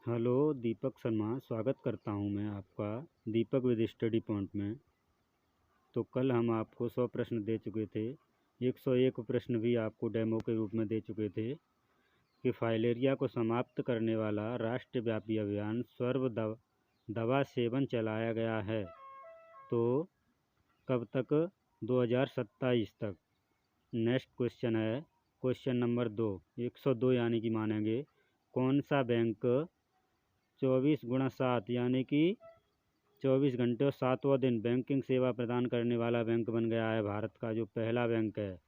Hello Deepak Sharma, स्वागत करता हूं मैं आपका दीपक विद स्टडी पॉइंट में। तो कल हम आपको 100 प्रश्न दे चुके थे। 101 प्रश्न भी आपको डेमो के रूप में दे चुके थे कि फाइलेरिया को समाप्त करने वाला राष्ट्रव्यापी अभियान सर्व दवा सेवन चलाया गया है। तो कब तक? 2027 तक। नेक्स्ट क्वेश्चन है क्वेश्चन नंबर 2, 102 यानी कि मानेंगे कौन सा बैंक 24 × 7 यानी कि 24 घंटे और 7वां दिन बैंकिंग सेवा प्रदान करने वाला बैंक बन गया है? भारत का जो पहला बैंक है।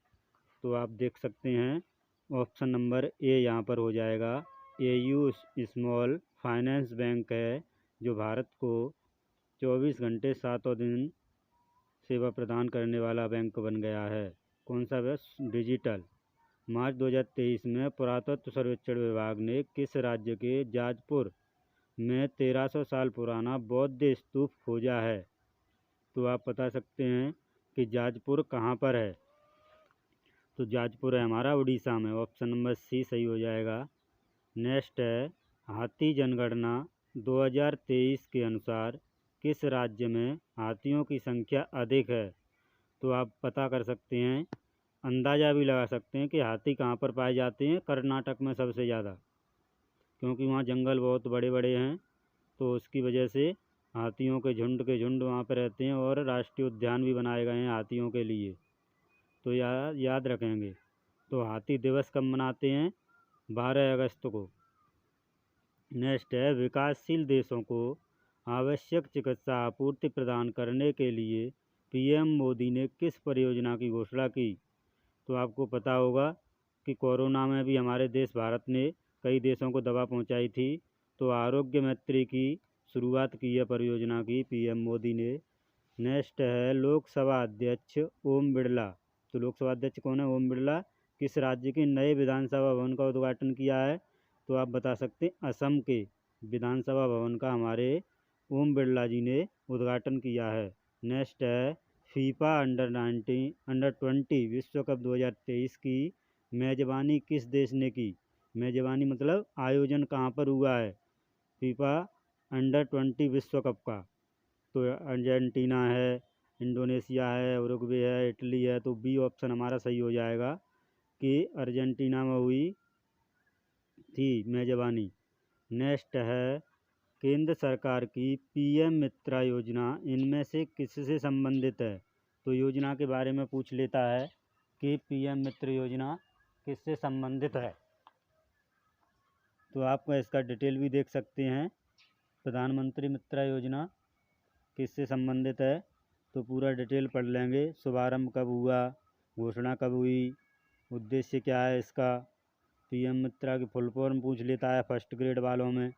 तो आप देख सकते हैं ऑप्शन नंबर ए यहाँ पर हो जाएगा। एयू स्मॉल फाइनेंस बैंक है जो भारत को 24 घंटे 7वां दिन सेवा प्रदान करने वाला बैंक बन गया है। कौन सा है? डिजिटल। मार्च 2023 में पुरातत्व सर्वेक्षण विभाग ने किस राज्य के जाजपुर में 1300 साल पुराना बौद्ध स्तूप खोजा है? तो आप बता सकते हैं कि जाजपुर कहाँ पर है। तो जाजपुर है हमारा उड़ीसा में। ऑप्शन नंबर सी सही हो जाएगा। नेक्स्ट है हाथी जनगणना 2023 के अनुसार किस राज्य में हाथियों की संख्या अधिक है? तो आप पता कर सकते हैं, अंदाज़ा भी लगा सकते हैं कि हाथी कहाँ पर पाए जाते हैं। कर्नाटक में सबसे ज़्यादा, क्योंकि वहाँ जंगल बहुत बड़े बड़े हैं, तो उसकी वजह से हाथियों के झुंड वहाँ पर रहते हैं और राष्ट्रीय उद्यान भी बनाए गए हैं हाथियों के लिए। तो याद रखेंगे। तो हाथी दिवस कब मनाते हैं? 12 अगस्त को। नेक्स्ट है विकासशील देशों को आवश्यक चिकित्सा आपूर्ति प्रदान करने के लिए पीएम मोदी ने किस परियोजना की घोषणा की? तो आपको पता होगा कि कोरोना में भी हमारे देश भारत ने कई देशों को दवा पहुंचाई थी। तो आरोग्य मैत्री की शुरुआत की है परियोजना की पीएम मोदी ने। नेक्स्ट है लोकसभा अध्यक्ष ओम बिरला। तो लोकसभा अध्यक्ष कौन है? ओम बिरला। किस राज्य के नए विधानसभा भवन का उद्घाटन किया है? तो आप बता सकते हैं असम के विधानसभा भवन का हमारे ओम बिरला जी ने उद्घाटन किया है। नेक्स्ट है फीफा अंडर-20 विश्व कप 2023 की मेज़बानी किस देश ने की? मेज़बानी मतलब आयोजन कहाँ पर हुआ है फीफा अंडर-20 विश्व कप का? तो अर्जेंटीना है, इंडोनेशिया है, उरुग्वे है, इटली है। तो बी ऑप्शन हमारा सही हो जाएगा कि अर्जेंटीना में हुई थी मेज़बानी। नेक्स्ट है केंद्र सरकार की पीएम मित्रा योजना इनमें से किससे संबंधित है? तो योजना के बारे में पूछ लेता है कि पीएम मित्र योजना किससे संबंधित है। तो आप इसका डिटेल भी देख सकते हैं। प्रधानमंत्री मित्रा योजना किससे संबंधित है? तो पूरा डिटेल पढ़ लेंगे। शुभारंभ कब हुआ, घोषणा कब हुई, उद्देश्य क्या है इसका। पीएम मित्रा की फुल फॉर्म पूछ लेता है फर्स्ट ग्रेड वालों में।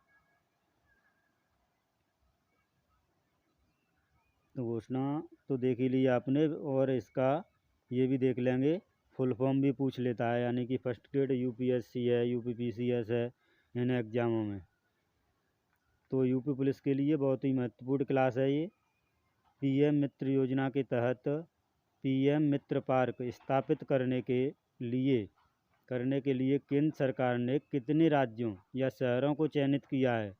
तो घोषणा तो देख ही ली आपने, और इसका ये भी देख लेंगे फुल फॉर्म भी पूछ लेता है, यानी कि फर्स्ट ग्रेड यूपीएससी है, यूपीपीसीएस है इन एग्ज़ामों में। तो यूपी पुलिस के लिए बहुत ही महत्वपूर्ण क्लास है ये। पीएम मित्र योजना के तहत पीएम मित्र पार्क स्थापित करने के लिए केंद्र सरकार ने कितने राज्यों या शहरों को चयनित किया है?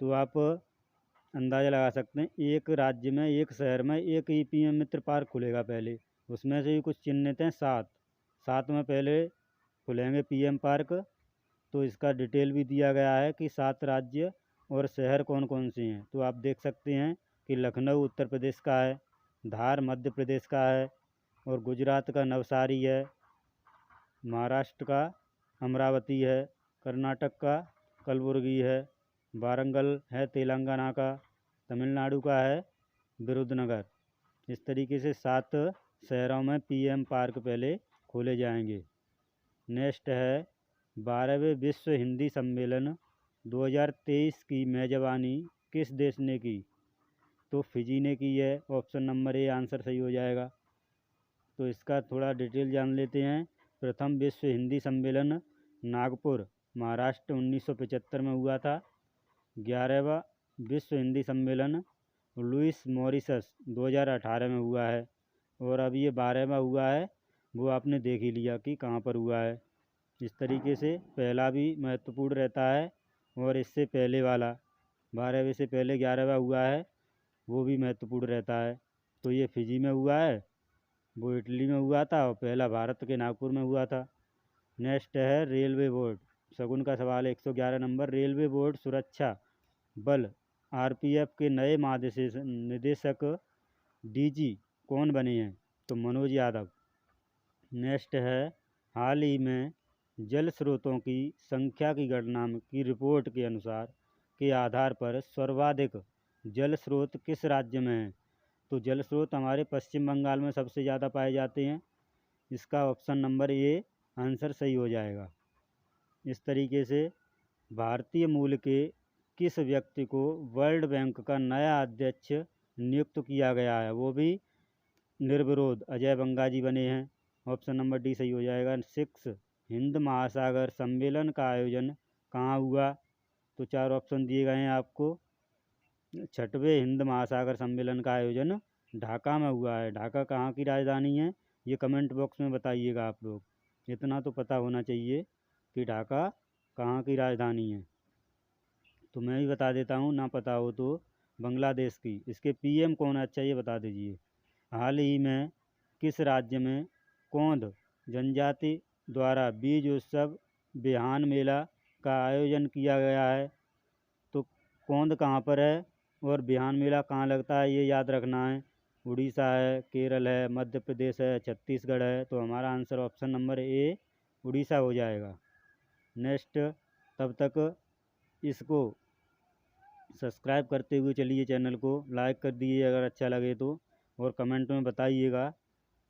तो आप अंदाज़ा लगा सकते हैं, एक राज्य में एक शहर में एक ही पीएम मित्र पार्क खुलेगा पहले। उसमें से भी कुछ चिन्हित हैं 7 में पहले खुलेंगे पीएम पार्क। तो इसका डिटेल भी दिया गया है कि 7 राज्य और शहर कौन कौन से हैं। तो आप देख सकते हैं कि लखनऊ उत्तर प्रदेश का है, धार मध्य प्रदेश का है, और गुजरात का नवसारी है, महाराष्ट्र का अमरावती है, कर्नाटक का कलबुर्गी है, वारंगल है तेलंगाना का, तमिलनाडु का है विरुधनगर। इस तरीके से 7 शहरों में पीएम पार्क पहले खोले जाएंगे। नेक्स्ट है 12वें विश्व हिंदी सम्मेलन 2023 की मेज़बानी किस देश ने की? तो फिजी ने की है। ऑप्शन नंबर ए आंसर सही हो जाएगा। तो इसका थोड़ा डिटेल जान लेते हैं। प्रथम विश्व हिंदी सम्मेलन नागपुर महाराष्ट्र 1975 में हुआ था। 11वां विश्व हिंदी सम्मेलन लुइस मॉरिशस 2018 में हुआ है। और अब ये 12वां हुआ है, वो आपने देख ही लिया कि कहाँ पर हुआ है। इस तरीके से पहला भी महत्वपूर्ण रहता है और इससे पहले वाला 12वें से पहले 11वां हुआ है वो भी महत्वपूर्ण रहता है। तो ये फिजी में हुआ है, वो इटली में हुआ था और पहला भारत के नागपुर में हुआ था। नेक्स्ट है रेलवे बोर्ड। शगुन का सवाल है 111 नंबर। रेलवे बोर्ड सुरक्षा बल आरपीएफ के नए निदेशक डीजी कौन बने हैं? तो मनोज यादव। नेक्स्ट है हाल ही में जल स्रोतों की संख्या की गणना की रिपोर्ट के अनुसार के आधार पर सर्वाधिक जल स्रोत किस राज्य में हैं? तो जल स्रोत हमारे पश्चिम बंगाल में सबसे ज़्यादा पाए जाते हैं। इसका ऑप्शन नंबर ए आंसर सही हो जाएगा। इस तरीके से भारतीय मूल के किस व्यक्ति को वर्ल्ड बैंक का नया अध्यक्ष नियुक्त किया गया है? वो भी निर्विरोध अजय बंगा जी बने हैं। ऑप्शन नंबर डी सही हो जाएगा। 6 हिंद महासागर सम्मेलन का आयोजन कहाँ हुआ? तो 4 ऑप्शन दिए गए हैं आपको। 6वें हिंद महासागर सम्मेलन का आयोजन ढाका में हुआ है। ढाका कहाँ की राजधानी है? ये कमेंट बॉक्स में बताइएगा आप लोग। इतना तो पता होना चाहिए कि ढाका कहाँ की राजधानी है। तो मैं भी बता देता हूँ, ना पता हो तो। बांग्लादेश की। इसके पीएम कौन है? अच्छा ये बता दीजिए। हाल ही में किस राज्य में कोंद जनजाति द्वारा बीज उत्सव बिहान मेला का आयोजन किया गया है? तो कोंद कहाँ पर है और बिहान मेला कहाँ लगता है ये याद रखना है। उड़ीसा है, केरल है, मध्य प्रदेश है, छत्तीसगढ़ है। तो हमारा आंसर ऑप्शन नंबर ए उड़ीसा हो जाएगा। नेक्स्ट, तब तक इसको सब्सक्राइब करते हुए चलिए, चैनल को लाइक कर दीजिए अगर अच्छा लगे तो, और कमेंट में बताइएगा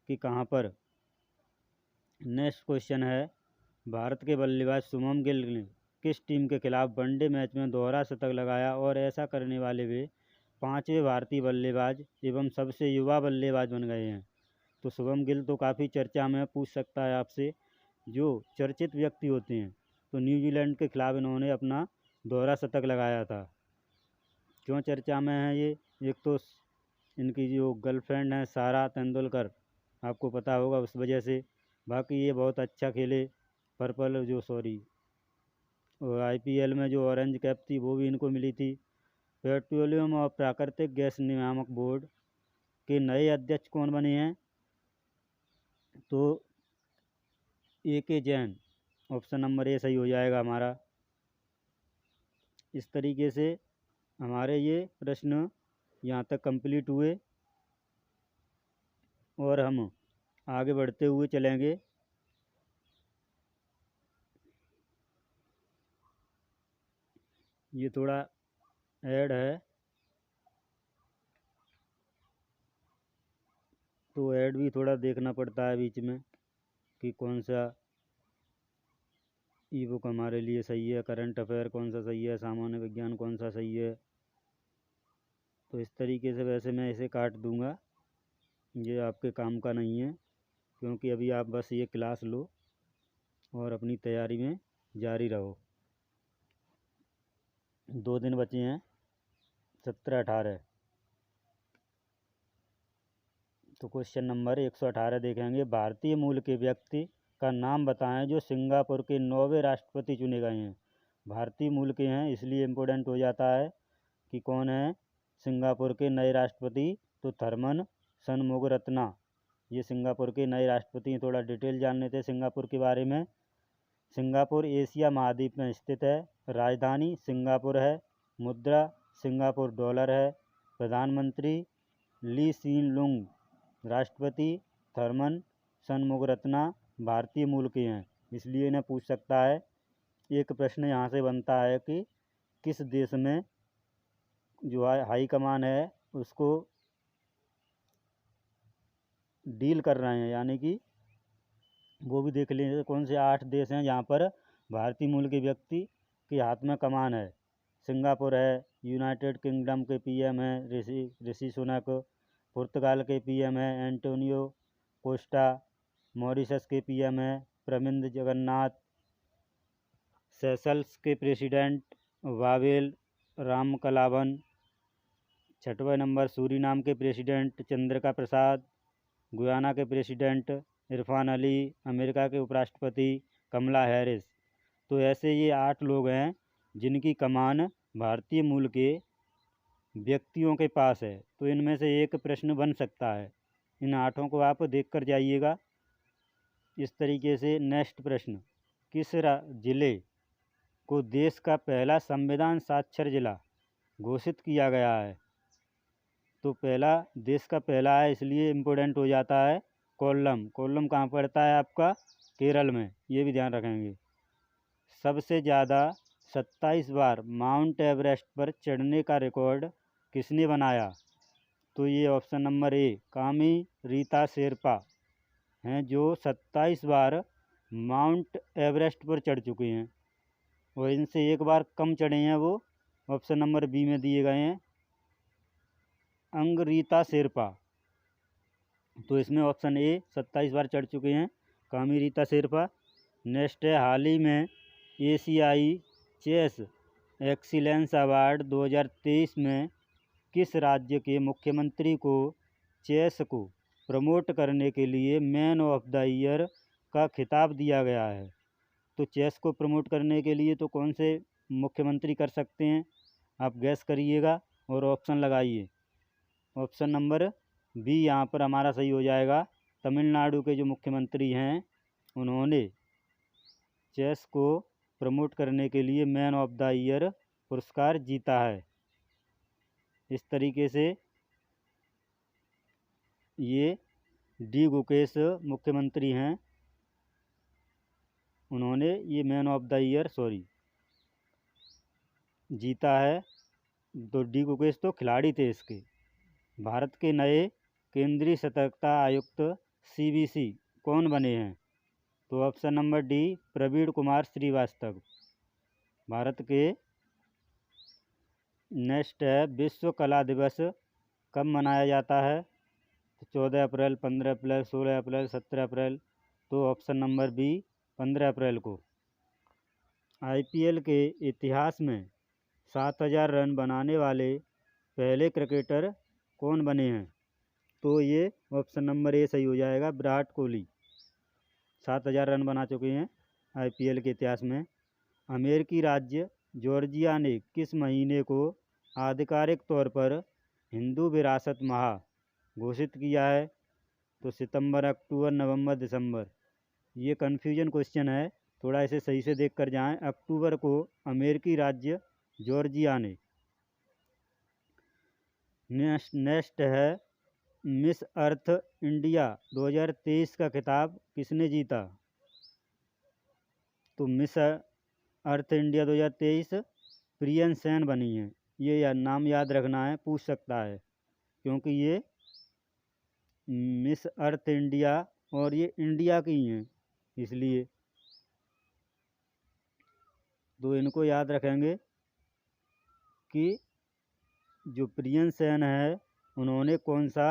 कि कहाँ पर। नेक्स्ट क्वेश्चन है, भारत के बल्लेबाज शुभमन गिल ने किस टीम के खिलाफ वनडे मैच में दोहरा शतक लगाया और ऐसा करने वाले वे 5वें भारतीय बल्लेबाज एवं सबसे युवा बल्लेबाज बन गए हैं? तो शुभम गिल तो काफ़ी चर्चा में, पूछ सकता है आपसे जो चर्चित व्यक्ति होते हैं। तो न्यूजीलैंड के खिलाफ इन्होंने अपना दोहरा शतक लगाया था। क्यों चर्चा में है ये? एक तो इनकी जो गर्लफ्रेंड है सारा तेंदुलकर, आपको पता होगा, उस वजह से। बाकी ये बहुत अच्छा खेले। पर्पल जो सॉरी आईपीएल में जो ऑरेंज कैप थी वो भी इनको मिली थी। पेट्रोलियम और प्राकृतिक गैस नियामक बोर्ड के नए अध्यक्ष कौन बने हैं? तो A K. Jain. Option number A सही हो जाएगा हमारा। इस तरीके से हमारे ये प्रश्न यहाँ तक कंप्लीट हुए और हम आगे बढ़ते हुए चलेंगे। ये थोड़ा ऐड है तो ऐड भी थोड़ा देखना पड़ता है बीच में कि कौन सा ई बुक हमारे लिए सही है, करंट अफेयर कौन सा सही है, सामान्य विज्ञान कौन सा सही है। तो इस तरीके से वैसे मैं इसे काट दूंगा, ये आपके काम का नहीं है, क्योंकि अभी आप बस ये क्लास लो और अपनी तैयारी में जारी रहो। 2 दिन बचे हैं, 17-18। तो क्वेश्चन नंबर 118 देखेंगे। भारतीय मूल के व्यक्ति का नाम बताएं जो सिंगापुर के 9वें राष्ट्रपति चुने गए हैं। भारतीय मूल के हैं इसलिए इम्पोर्टेंट हो जाता है कि कौन है सिंगापुर के नए राष्ट्रपति। तो थर्मन शनमुगारत्ना, ये सिंगापुर के नए राष्ट्रपति हैं। थोड़ा डिटेल जान लेते हैं सिंगापुर के बारे में। सिंगापुर एशिया महाद्वीप में स्थित है। राजधानी सिंगापुर है। मुद्रा सिंगापुर डॉलर है। प्रधानमंत्री ली सीन लुंग। राष्ट्रपति थर्मन शनमुगारत्ना भारतीय मूल के हैं, इसलिए इन्हें पूछ सकता है। एक प्रश्न यहाँ से बनता है कि किस देश में जो हाई कमान है उसको डील कर रहे हैं, यानी कि वो भी देख लीजिए कौन से 8 देश हैं जहाँ पर भारतीय मूल के व्यक्ति के हाथ में कमान है। सिंगापुर है, यूनाइटेड किंगडम के पीएम है ऋषि सुनक, पुर्तगाल के पीएम है एंटोनियो कोस्टा, मॉरिशस के पीएम है प्रविंद जगन्नाथ, सेशल्स के प्रेसिडेंट वावेल रामकलावन, 6वां नंबर सूरीनाम के प्रेसिडेंट चंद्रिका प्रसाद, गुयाना के प्रेसिडेंट इरफान अली, अमेरिका के उपराष्ट्रपति कमला हैरिस। तो ऐसे ये 8 लोग हैं जिनकी कमान भारतीय मूल के व्यक्तियों के पास है। तो इनमें से एक प्रश्न बन सकता है। इन 8 को आप देख कर जाइएगा। इस तरीके से नेक्स्ट प्रश्न, किस जिले को देश का पहला संविधान साक्षर जिला घोषित किया गया है? तो पहला देश का पहला है, इसलिए इम्पोर्टेंट हो जाता है कोल्लम। कोल्लम कहाँ पड़ता है आपका? केरल में, ये भी ध्यान रखेंगे। सबसे ज़्यादा 27 बार माउंट एवरेस्ट पर चढ़ने का रिकॉर्ड किसने बनाया? तो ये ऑप्शन नंबर ए कामी रीता शेरपा हैं, जो 27 बार माउंट एवरेस्ट पर चढ़ चुके हैं। और इनसे एक बार कम चढ़े हैं, वो ऑप्शन नंबर बी में दिए गए हैं, अंगरीता शेरपा। तो इसमें ऑप्शन ए 27 बार चढ़ चुके हैं, कामी रीता शेरपा। नेक्स्ट है, हाल ही में एशियाई चेस एक्सीलेंस अवार्ड 2023 में किस राज्य के मुख्यमंत्री को चेस को प्रमोट करने के लिए मैन ऑफ द ईयर का खिताब दिया गया है? तो चेस को प्रमोट करने के लिए तो कौन से मुख्यमंत्री कर सकते हैं? आप गैस करिएगा और ऑप्शन लगाइए। ऑप्शन नंबर बी यहाँ पर हमारा सही हो जाएगा। तमिलनाडु के जो मुख्यमंत्री हैं, उन्होंने चेस को प्रमोट करने के लिए मैन ऑफ द ईयर पुरस्कार जीता है। इस तरीके से ये डी गुकेश मुख्यमंत्री हैं, उन्होंने ये मैन ऑफ द ईयर जीता है। तो डी गुकेश तो खिलाड़ी थे इसके। भारत के नए केंद्रीय सतर्कता आयुक्त CBC कौन बने हैं? तो option number D Praveen Kumar Srivastava, Bharat के। नेक्स्ट है, विश्व कला दिवस कब मनाया जाता है? तो 14 अप्रैल, 15 अप्रैल, 16 अप्रैल, 17 अप्रैल। तो ऑप्शन नंबर बी 15 अप्रैल को। IPL के इतिहास में 7000 रन बनाने वाले पहले क्रिकेटर कौन बने हैं? तो ये ऑप्शन नंबर ए सही हो जाएगा, विराट कोहली 7000 रन बना चुके हैं IPL के इतिहास में। अमेरिकी राज्य जॉर्जिया ने किस महीने को आधिकारिक तौर पर हिंदू विरासत माह घोषित किया है? तो सितंबर, अक्टूबर, नवंबर, दिसंबर। ये कन्फ्यूजन क्वेश्चन है, थोड़ा इसे सही से देख कर जाएँ। अक्टूबर को अमेरिकी राज्य जॉर्जिया ने। नेक्स्ट है, मिस अर्थ इंडिया 2023 का खिताब किसने जीता? तो Miss Earth India 2023 prion Sen बनी है। ये नाम याद रखना है, पूछ सकता है, क्योंकि ये मिस अर्थ इंडिया और ये इंडिया की हैं, इसलिए तो इनको याद रखेंगे कि जो प्रियन सेन है, उन्होंने कौन सा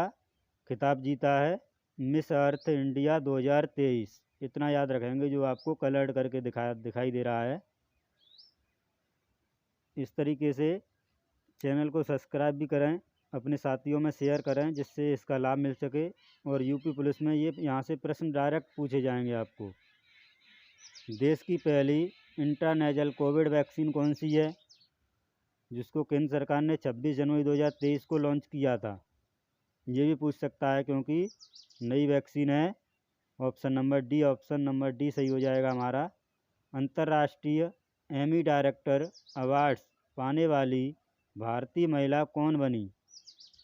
खिताब जीता है? Miss Earth India 2023। इतना याद रखेंगे, जो आपको कलर्ड करके दिखाई दे रहा है। इस तरीके से चैनल को सब्सक्राइब भी करें, अपने साथियों में शेयर करें, जिससे इसका लाभ मिल सके। और यूपी पुलिस में यहाँ से प्रश्न डायरेक्ट पूछे जाएंगे आपको। देश की पहली इंट्रानेजल कोविड वैक्सीन कौन सी है, जिसको केंद्र सरकार ने 26 जनवरी 2023 को लॉन्च किया था? ये भी पूछ सकता है, क्योंकि नई वैक्सीन है। ऑप्शन नंबर डी सही हो जाएगा हमारा। अंतर्राष्ट्रीय एमी डायरेक्टर अवार्ड्स पाने वाली भारतीय महिला कौन बनी?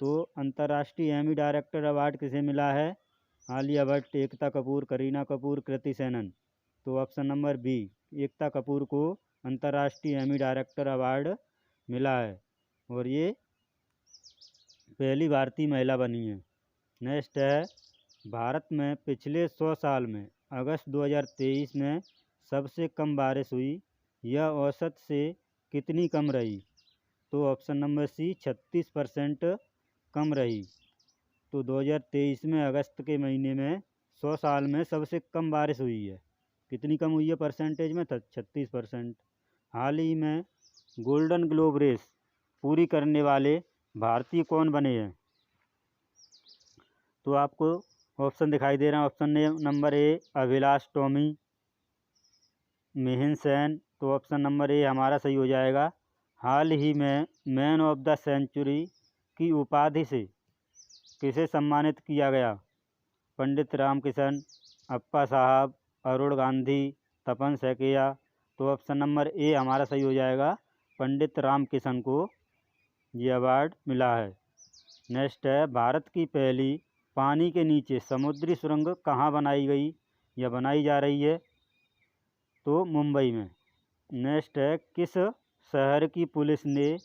तो अंतर्राष्ट्रीय एमी डायरेक्टर अवार्ड किसे मिला है? आलिया भट्ट, एकता कपूर, करीना कपूर, कृति सेनन। तो option number B, Ekta Kapoor को अंतर्राष्ट्रीय एमी डायरेक्टर अवार्ड मिला है, और ये पहली भारतीय महिला बनी है। नेक्स्ट है, भारत में पिछले 100 साल में अगस्त 2023 में सबसे कम बारिश हुई, यह औसत से कितनी कम रही? तो ऑप्शन नंबर सी 36% कम रही। तो 2023 में अगस्त के महीने में 100 साल में सबसे कम बारिश हुई है। कितनी कम हुई है परसेंटेज में? 36%। हाल ही में गोल्डन ग्लोब रेस पूरी करने वाले भारतीय कौन बने हैं? तो आपको ऑप्शन दिखाई दे रहा है। ऑप्शन नंबर ए अभिलाष टॉमी, मिहिर सेन, तो ऑप्शन नंबर ए हमारा सही हो जाएगा। हाल ही में मैन ऑफ द सेंचुरी की उपाधि से किसे सम्मानित किया गया? पंडित रामकिशन, अप्पा साहब, अरुण गांधी, तपन सैकिया। तो ऑप्शन नंबर ए हमारा सही हो जाएगा। पंडित रामकिशन को ये अवार्ड मिला है। नेक्स्ट है, भारत की पहली पानी के नीचे समुद्री सुरंग कहाँ बनाई गई या बनाई जा रही है? तो मुंबई में। नेक्स्ट है, किस शहर की पुलिस ने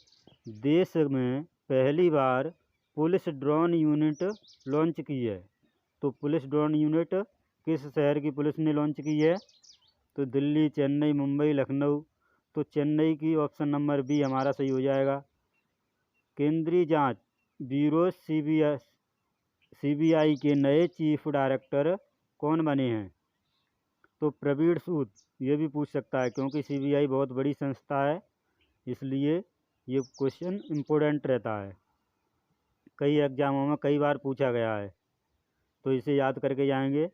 देश में पहली बार पुलिस ड्रोन यूनिट लॉन्च की है? तो पुलिस ड्रोन यूनिट किस शहर की पुलिस ने लॉन्च की है? तो दिल्ली, चेन्नई, मुंबई, लखनऊ। तो चेन्नई की ऑप्शन नंबर बी हमारा सही हो जाएगा। केंद्रीय जांच ब्यूरो सीबीआई के नए चीफ डायरेक्टर कौन बने हैं? तो प्रवीण सूद। ये भी पूछ सकता है क्योंकि सीबीआई बहुत बड़ी संस्था है, इसलिए ये क्वेश्चन इम्पोर्टेंट रहता है, कई एग्जामों में कई बार पूछा गया है, तो इसे याद करके जाएंगे।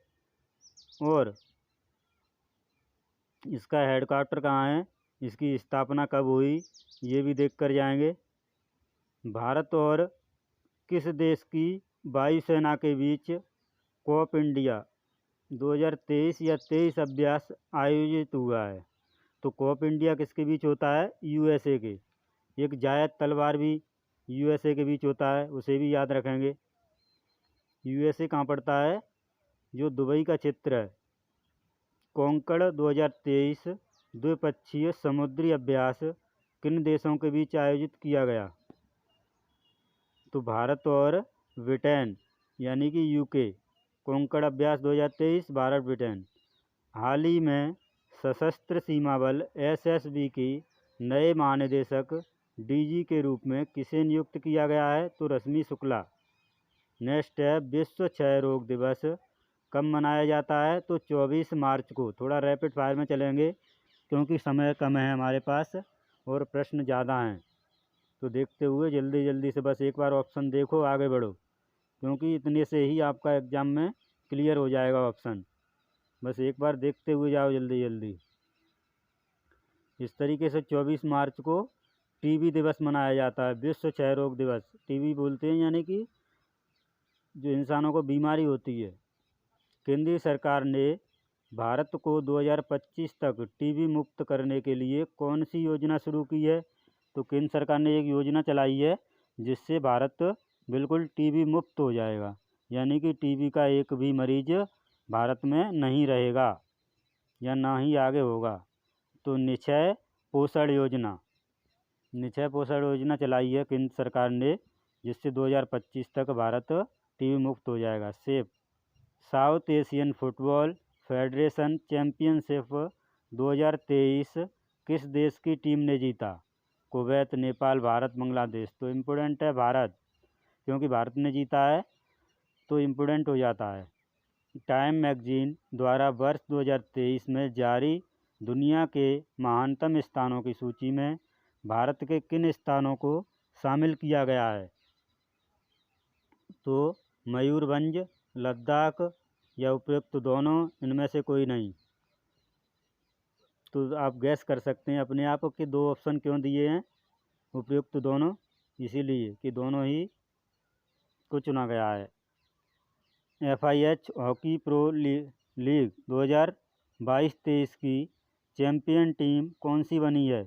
और इसका हेडक्वार्टर कहाँ है, इसकी स्थापना कब हुई, ये भी देख कर जाएंगे। भारत और किस देश की वायुसेना के बीच कोप इंडिया 2023 या 23 अभ्यास आयोजित हुआ है? तो कोप इंडिया किसके बीच होता है? यूएसए के। एक जायद तलवार भी यूएसए के बीच होता है, उसे भी याद रखेंगे। यूएसए कहाँ पड़ता है? जो दुबई का क्षेत्र है। कोंकण 2023 द्विपक्षीय समुद्री अभ्यास किन देशों के बीच आयोजित किया गया? तो भारत और ब्रिटेन यानी कि यूके। कोंकण अभ्यास 2023 भारत ब्रिटेन। हाल ही में सशस्त्र सीमा बल एसएसबी की नए महानिदेशक डीजी के रूप में किसे नियुक्त किया गया है? तो रश्मि शुक्ला। नेक्स्ट है, विश्व क्षय रोग दिवस कब मनाया जाता है? तो 24 मार्च को। थोड़ा रैपिड फायर में चलेंगे क्योंकि समय कम है हमारे पास और प्रश्न ज़्यादा हैं, तो देखते हुए जल्दी जल्दी से बस एक बार ऑप्शन देखो, आगे बढ़ो, क्योंकि इतने से ही आपका एग्ज़ाम में क्लियर हो जाएगा ऑप्शन। बस एक बार देखते हुए जाओ जल्दी जल्दी। इस तरीके से 24 मार्च को टीबी दिवस मनाया जाता है, विश्व क्षय रोग दिवस। टीबी बोलते हैं यानी कि जो इंसानों को बीमारी होती है। केंद्रीय सरकार ने भारत को 2025 तक टीबी मुक्त करने के लिए कौन सी योजना शुरू की है? तो केंद्र सरकार ने एक योजना चलाई है जिससे भारत बिल्कुल टीबी मुक्त हो जाएगा, यानी कि टीबी का एक भी मरीज भारत में नहीं रहेगा या ना ही आगे होगा। तो निक्षय पोषण योजना चलाई है केंद्र सरकार ने, जिससे 2025 तक भारत टीबी मुक्त हो जाएगा। Safe south Asian football federation championship 2023 किस देश की टीम ने जीता? कुवैत, नेपाल, भारत, बांग्लादेश। तो इम्पोर्टेंट है भारत, क्योंकि भारत ने जीता है तो इम्पोर्टेंट हो जाता है। टाइम मैगजीन द्वारा वर्ष 2023 में जारी दुनिया के महानतम स्थानों की सूची में भारत के किन स्थानों को शामिल किया गया है? तो मयूरभंज, लद्दाख या उपयुक्त दोनों, इनमें से कोई नहीं। तो आप गैस कर सकते हैं अपने आप कि दो ऑप्शन क्यों दिए हैं उपयुक्त दोनों, इसीलिए कि दोनों ही को चुना गया है। FIH हॉकी प्रो लीग 2022-23 की चैंपियन टीम कौन सी बनी है?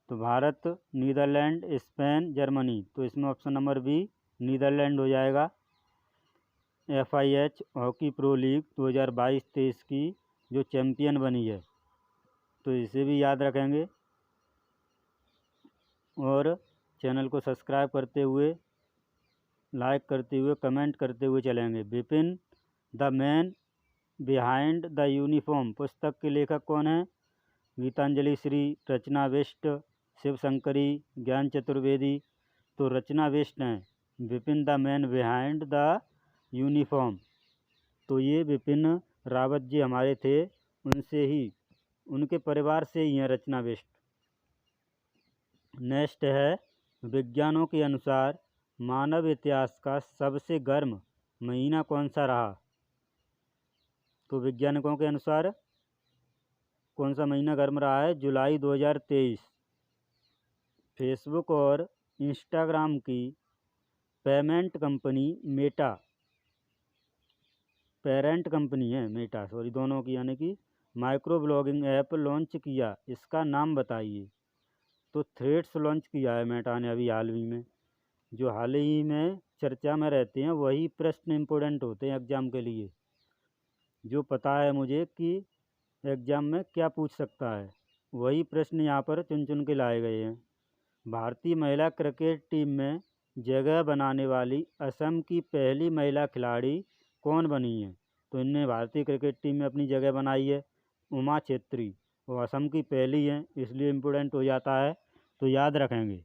तो भारत, नीदरलैंड, स्पेन, जर्मनी। तो इसमें ऑप्शन नंबर बी नीदरलैंड हो जाएगा। FIH हॉकी प्रो लीग 2022-23 की जो चैंपियन बनी है, तो इसे भी याद रखेंगे और चैनल को सब्सक्राइब करते हुए, लाइक करते हुए, कमेंट करते हुए चलेंगे। Vipin the man behind the uniform पुस्तक के लेखक कौन है? गीतांजलि श्री, रचना बिष्ट, शिवशंकरी, ज्ञान चतुर्वेदी। तो रचना बिष्ट हैं। Vipin the man behind the uniform, तो ये विपिन रावत जी हमारे थे, उनसे ही, उनके परिवार से ही हैं रचना बिष्ट। नेक्स्ट है, विज्ञानों के अनुसार मानव इतिहास का सबसे गर्म महीना कौन सा रहा? तो वैज्ञानिकों के अनुसार कौन सा महीना गर्म रहा है? जुलाई 2023। फेसबुक और इंस्टाग्राम की payment company Meta, parent company है मेटा, सॉरी, दोनों की, यानी कि माइक्रो ब्लॉगिंग ऐप लॉन्च किया, इसका नाम बताइए। तो थ्रेड्स लॉन्च किया है मेटा ने अभी हाल ही में। जो हाल ही में चर्चा में रहते हैं वही प्रश्न इम्पोर्टेंट होते हैं एग्ज़ाम के लिए, जो पता है मुझे कि एग्ज़ाम में क्या पूछ सकता है, वही प्रश्न यहाँ पर चुन चुन के लाए गए हैं। भारतीय महिला क्रिकेट टीम में जगह बनाने वाली असम की पहली महिला खिलाड़ी कौन बनी है? तो इनने भारतीय क्रिकेट टीम में अपनी जगह बनाई है उमा छेत्री, वो असम की पहली हैं, इसलिए इम्पोर्टेंट हो जाता है, तो याद रखेंगे।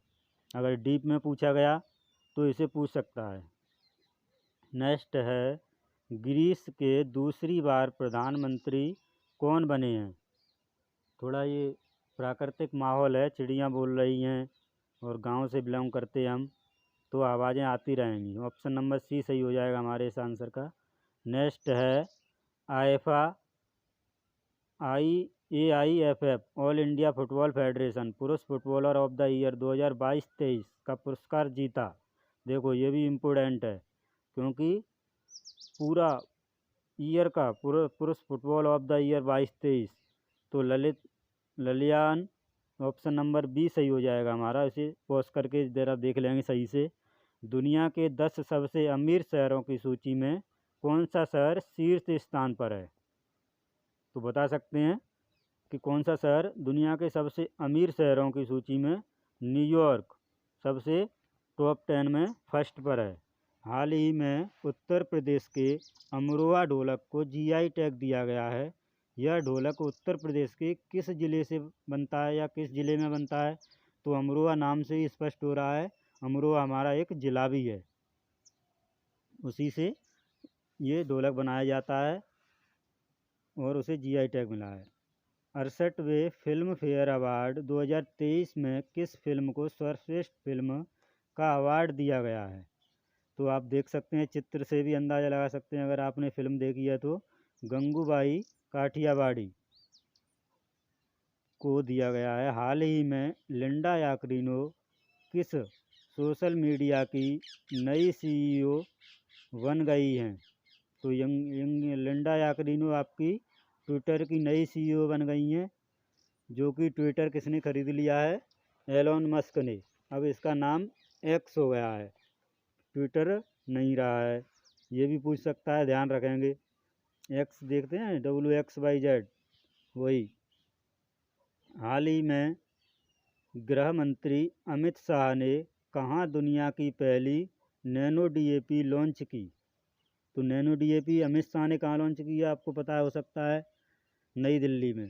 अगर डीप में पूछा गया तो इसे पूछ सकता है। नेक्स्ट है, ग्रीस के दूसरी बार प्रधानमंत्री कौन बने हैं? थोड़ा ये प्राकृतिक माहौल है, चिड़ियाँ बोल रही हैं और गांव से बिलोंग करते हैं हम, तो आवाज़ें आती रहेंगी। ऑप्शन नंबर सी सही हो जाएगा हमारे इस आंसर का। नेक्स्ट है, IFA AIFF all India football federation पुरुष फुटबॉलर ऑफ द ईयर 2022-23 का पुरस्कार जीता। देखो ये भी इम्पोर्टेंट है, क्योंकि पूरा ईयर का पुरुष फुटबॉल ऑफ द ईयर 22-23, तो ललियान, ऑप्शन नंबर बी सही हो जाएगा हमारा। इसे पॉज करके ज़रा देख लेंगे सही से। दुनिया के 10 सबसे अमीर शहरों की सूची में कौन सा शहर शीर्ष स्थान पर है? तो बता सकते हैं कि कौन सा शहर दुनिया के सबसे अमीर शहरों की सूची में न्यूयॉर्क सबसे टॉप 10 में फर्स्ट पर है। हाल ही में उत्तर प्रदेश के अमरोहा ढोलक को GI टैग दिया गया है। यह ढोलक उत्तर प्रदेश के किस ज़िले से बनता है या किस ज़िले में बनता है? तो अमरोहा नाम से ही स्पष्ट हो रहा है, अमरोहा हमारा एक ज़िला भी है, उसी से ये ढोलक बनाया जाता है और उसे GI टैग मिला है। 68वें फिल्म फेयर अवार्ड 2023 में किस फिल्म को सर्वश्रेष्ठ फिल्म का अवार्ड दिया गया है? तो आप देख सकते हैं, चित्र से भी अंदाज़ा लगा सकते हैं अगर आपने फिल्म देखी है तो, गंगूबाई काठियावाड़ी को दिया गया है। हाल ही में लिंडा याकरिनो किस सोशल मीडिया की नई CEO बन गई हैं? तो लिंडा याकरिनो आपकी ट्विटर की नई CEO बन गई हैं, जो कि ट्विटर किसने खरीद लिया है? एलोन मस्क ने। अब इसका नाम एक्स हो गया है, ट्विटर नहीं रहा है। ये भी पूछ सकता है, ध्यान रखेंगे। एक्स देखते हैं, WXYZ, वही। हाल ही में गृह मंत्री अमित शाह ने कहाँ दुनिया की पहली नैनो DAP लॉन्च की? तो नैनो DAP अमित शाह ने कहाँ लॉन्च किया, आपको पता हो सकता है, नई दिल्ली में।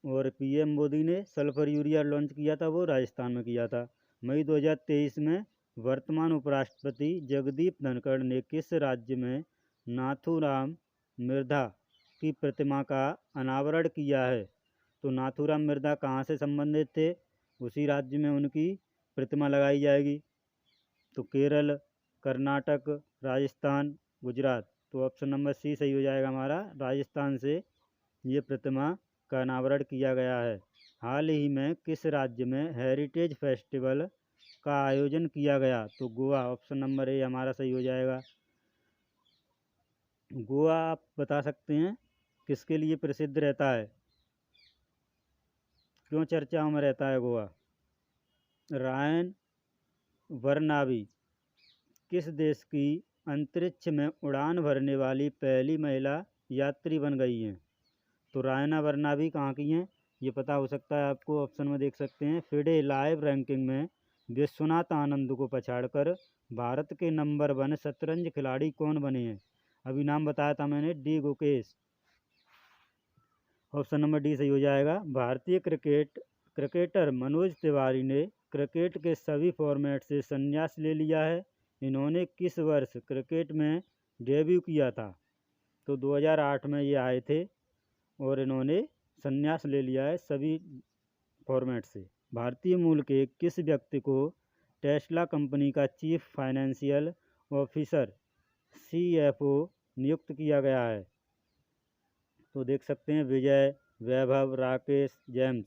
और PM मोदी ने सल्फर यूरिया लॉन्च किया था, वो राजस्थान में किया था। मई 2023 में वर्तमान उपराष्ट्रपति जगदीप धनखड़ ने किस राज्य में नाथूराम मिर्धा की प्रतिमा का अनावरण किया है? तो नाथूराम मिर्धा कहाँ से संबंधित थे? उसी राज्य में उनकी प्रतिमा लगाई जाएगी। तो केरल, कर्नाटक, राजस्थान, गुजरात, तो ऑप्शन नंबर सी सही हो जाएगा हमारा, राजस्थान से ये प्रतिमा का अनावरण किया गया है। हाल ही में किस राज्य में हेरिटेज फेस्टिवल का आयोजन किया गया? तो गोवा, ऑप्शन नंबर ए हमारा सही हो जाएगा। गोवा आप बता सकते हैं किसके लिए प्रसिद्ध रहता है, क्यों चर्चाओं में रहता है गोवा? रायन बर्नाबी किस देश की अंतरिक्ष में उड़ान भरने वाली पहली महिला यात्री बन गई हैं? तो रायना बर्नाबी कहाँ की हैं, ये पता हो सकता है आपको, ऑप्शन में देख सकते हैं। फिडे लाइव रैंकिंग में विश्वनाथ आनंद को पछाड़कर भारत के नंबर 1 शतरंज खिलाड़ी कौन बने हैं? अभी नाम बताया था मैंने, D Gukesh. Option number D सही हो जाएगा। भारतीय क्रिकेटर मनोज तिवारी ने क्रिकेट के सभी फॉर्मेट से संन्यास ले लिया है। इन्होंने किस वर्ष क्रिकेट में डेब्यू किया था? तो 2008 में ये आए थे और इन्होंने संन्यास ले लिया है सभी फॉर्मेट से। भारतीय मूल के किस व्यक्ति को टेस्ला कंपनी का चीफ फाइनेंशियल ऑफिसर CFO नियुक्त किया गया है? तो देख सकते हैं विजय, वैभव, राकेश, जेम्स।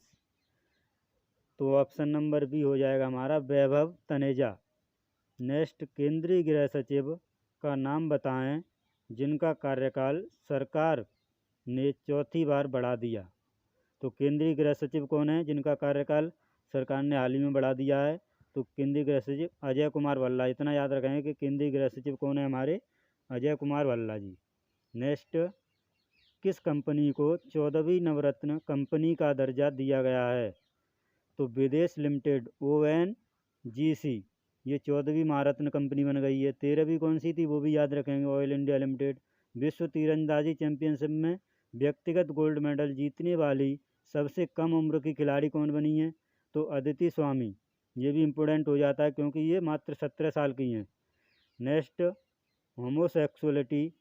तो ऑप्शन नंबर बी हो जाएगा हमारा वैभव तनेजा। नेक्स्ट, केंद्रीय गृह सचिव का नाम बताएं जिनका कार्यकाल सरकार ने चौथी बार बढ़ा दिया। तो केंद्रीय गृह सचिव कौन है जिनका कार्यकाल सरकार ने हाल ही में बढ़ा दिया है? तो केंद्रीय गृह सचिव अजय कुमार भल्ला। इतना याद रखेंगे कि केंद्रीय गृह सचिव कौन है हमारे? अजय कुमार भल्ला जी। नेक्स्ट, किस कंपनी को 14वीं नवरत्न कंपनी का दर्जा दिया गया है? तो विदेश लिमिटेड ONGC, ये 14वीं महारत्न कंपनी बन गई है। 13वीं कौन सी थी वो भी याद रखेंगे, ऑयल इंडिया लिमिटेड। विश्व तीरंदाजी चैंपियनशिप में व्यक्तिगत गोल्ड मेडल जीतने वाली सबसे कम उम्र की खिलाड़ी कौन बनी है? तो अदिति स्वामी। ये भी इम्पोर्टेंट हो जाता है क्योंकि ये मात्र 17 साल की हैं। नेक्स्ट, होमोसेक्सुअलिटी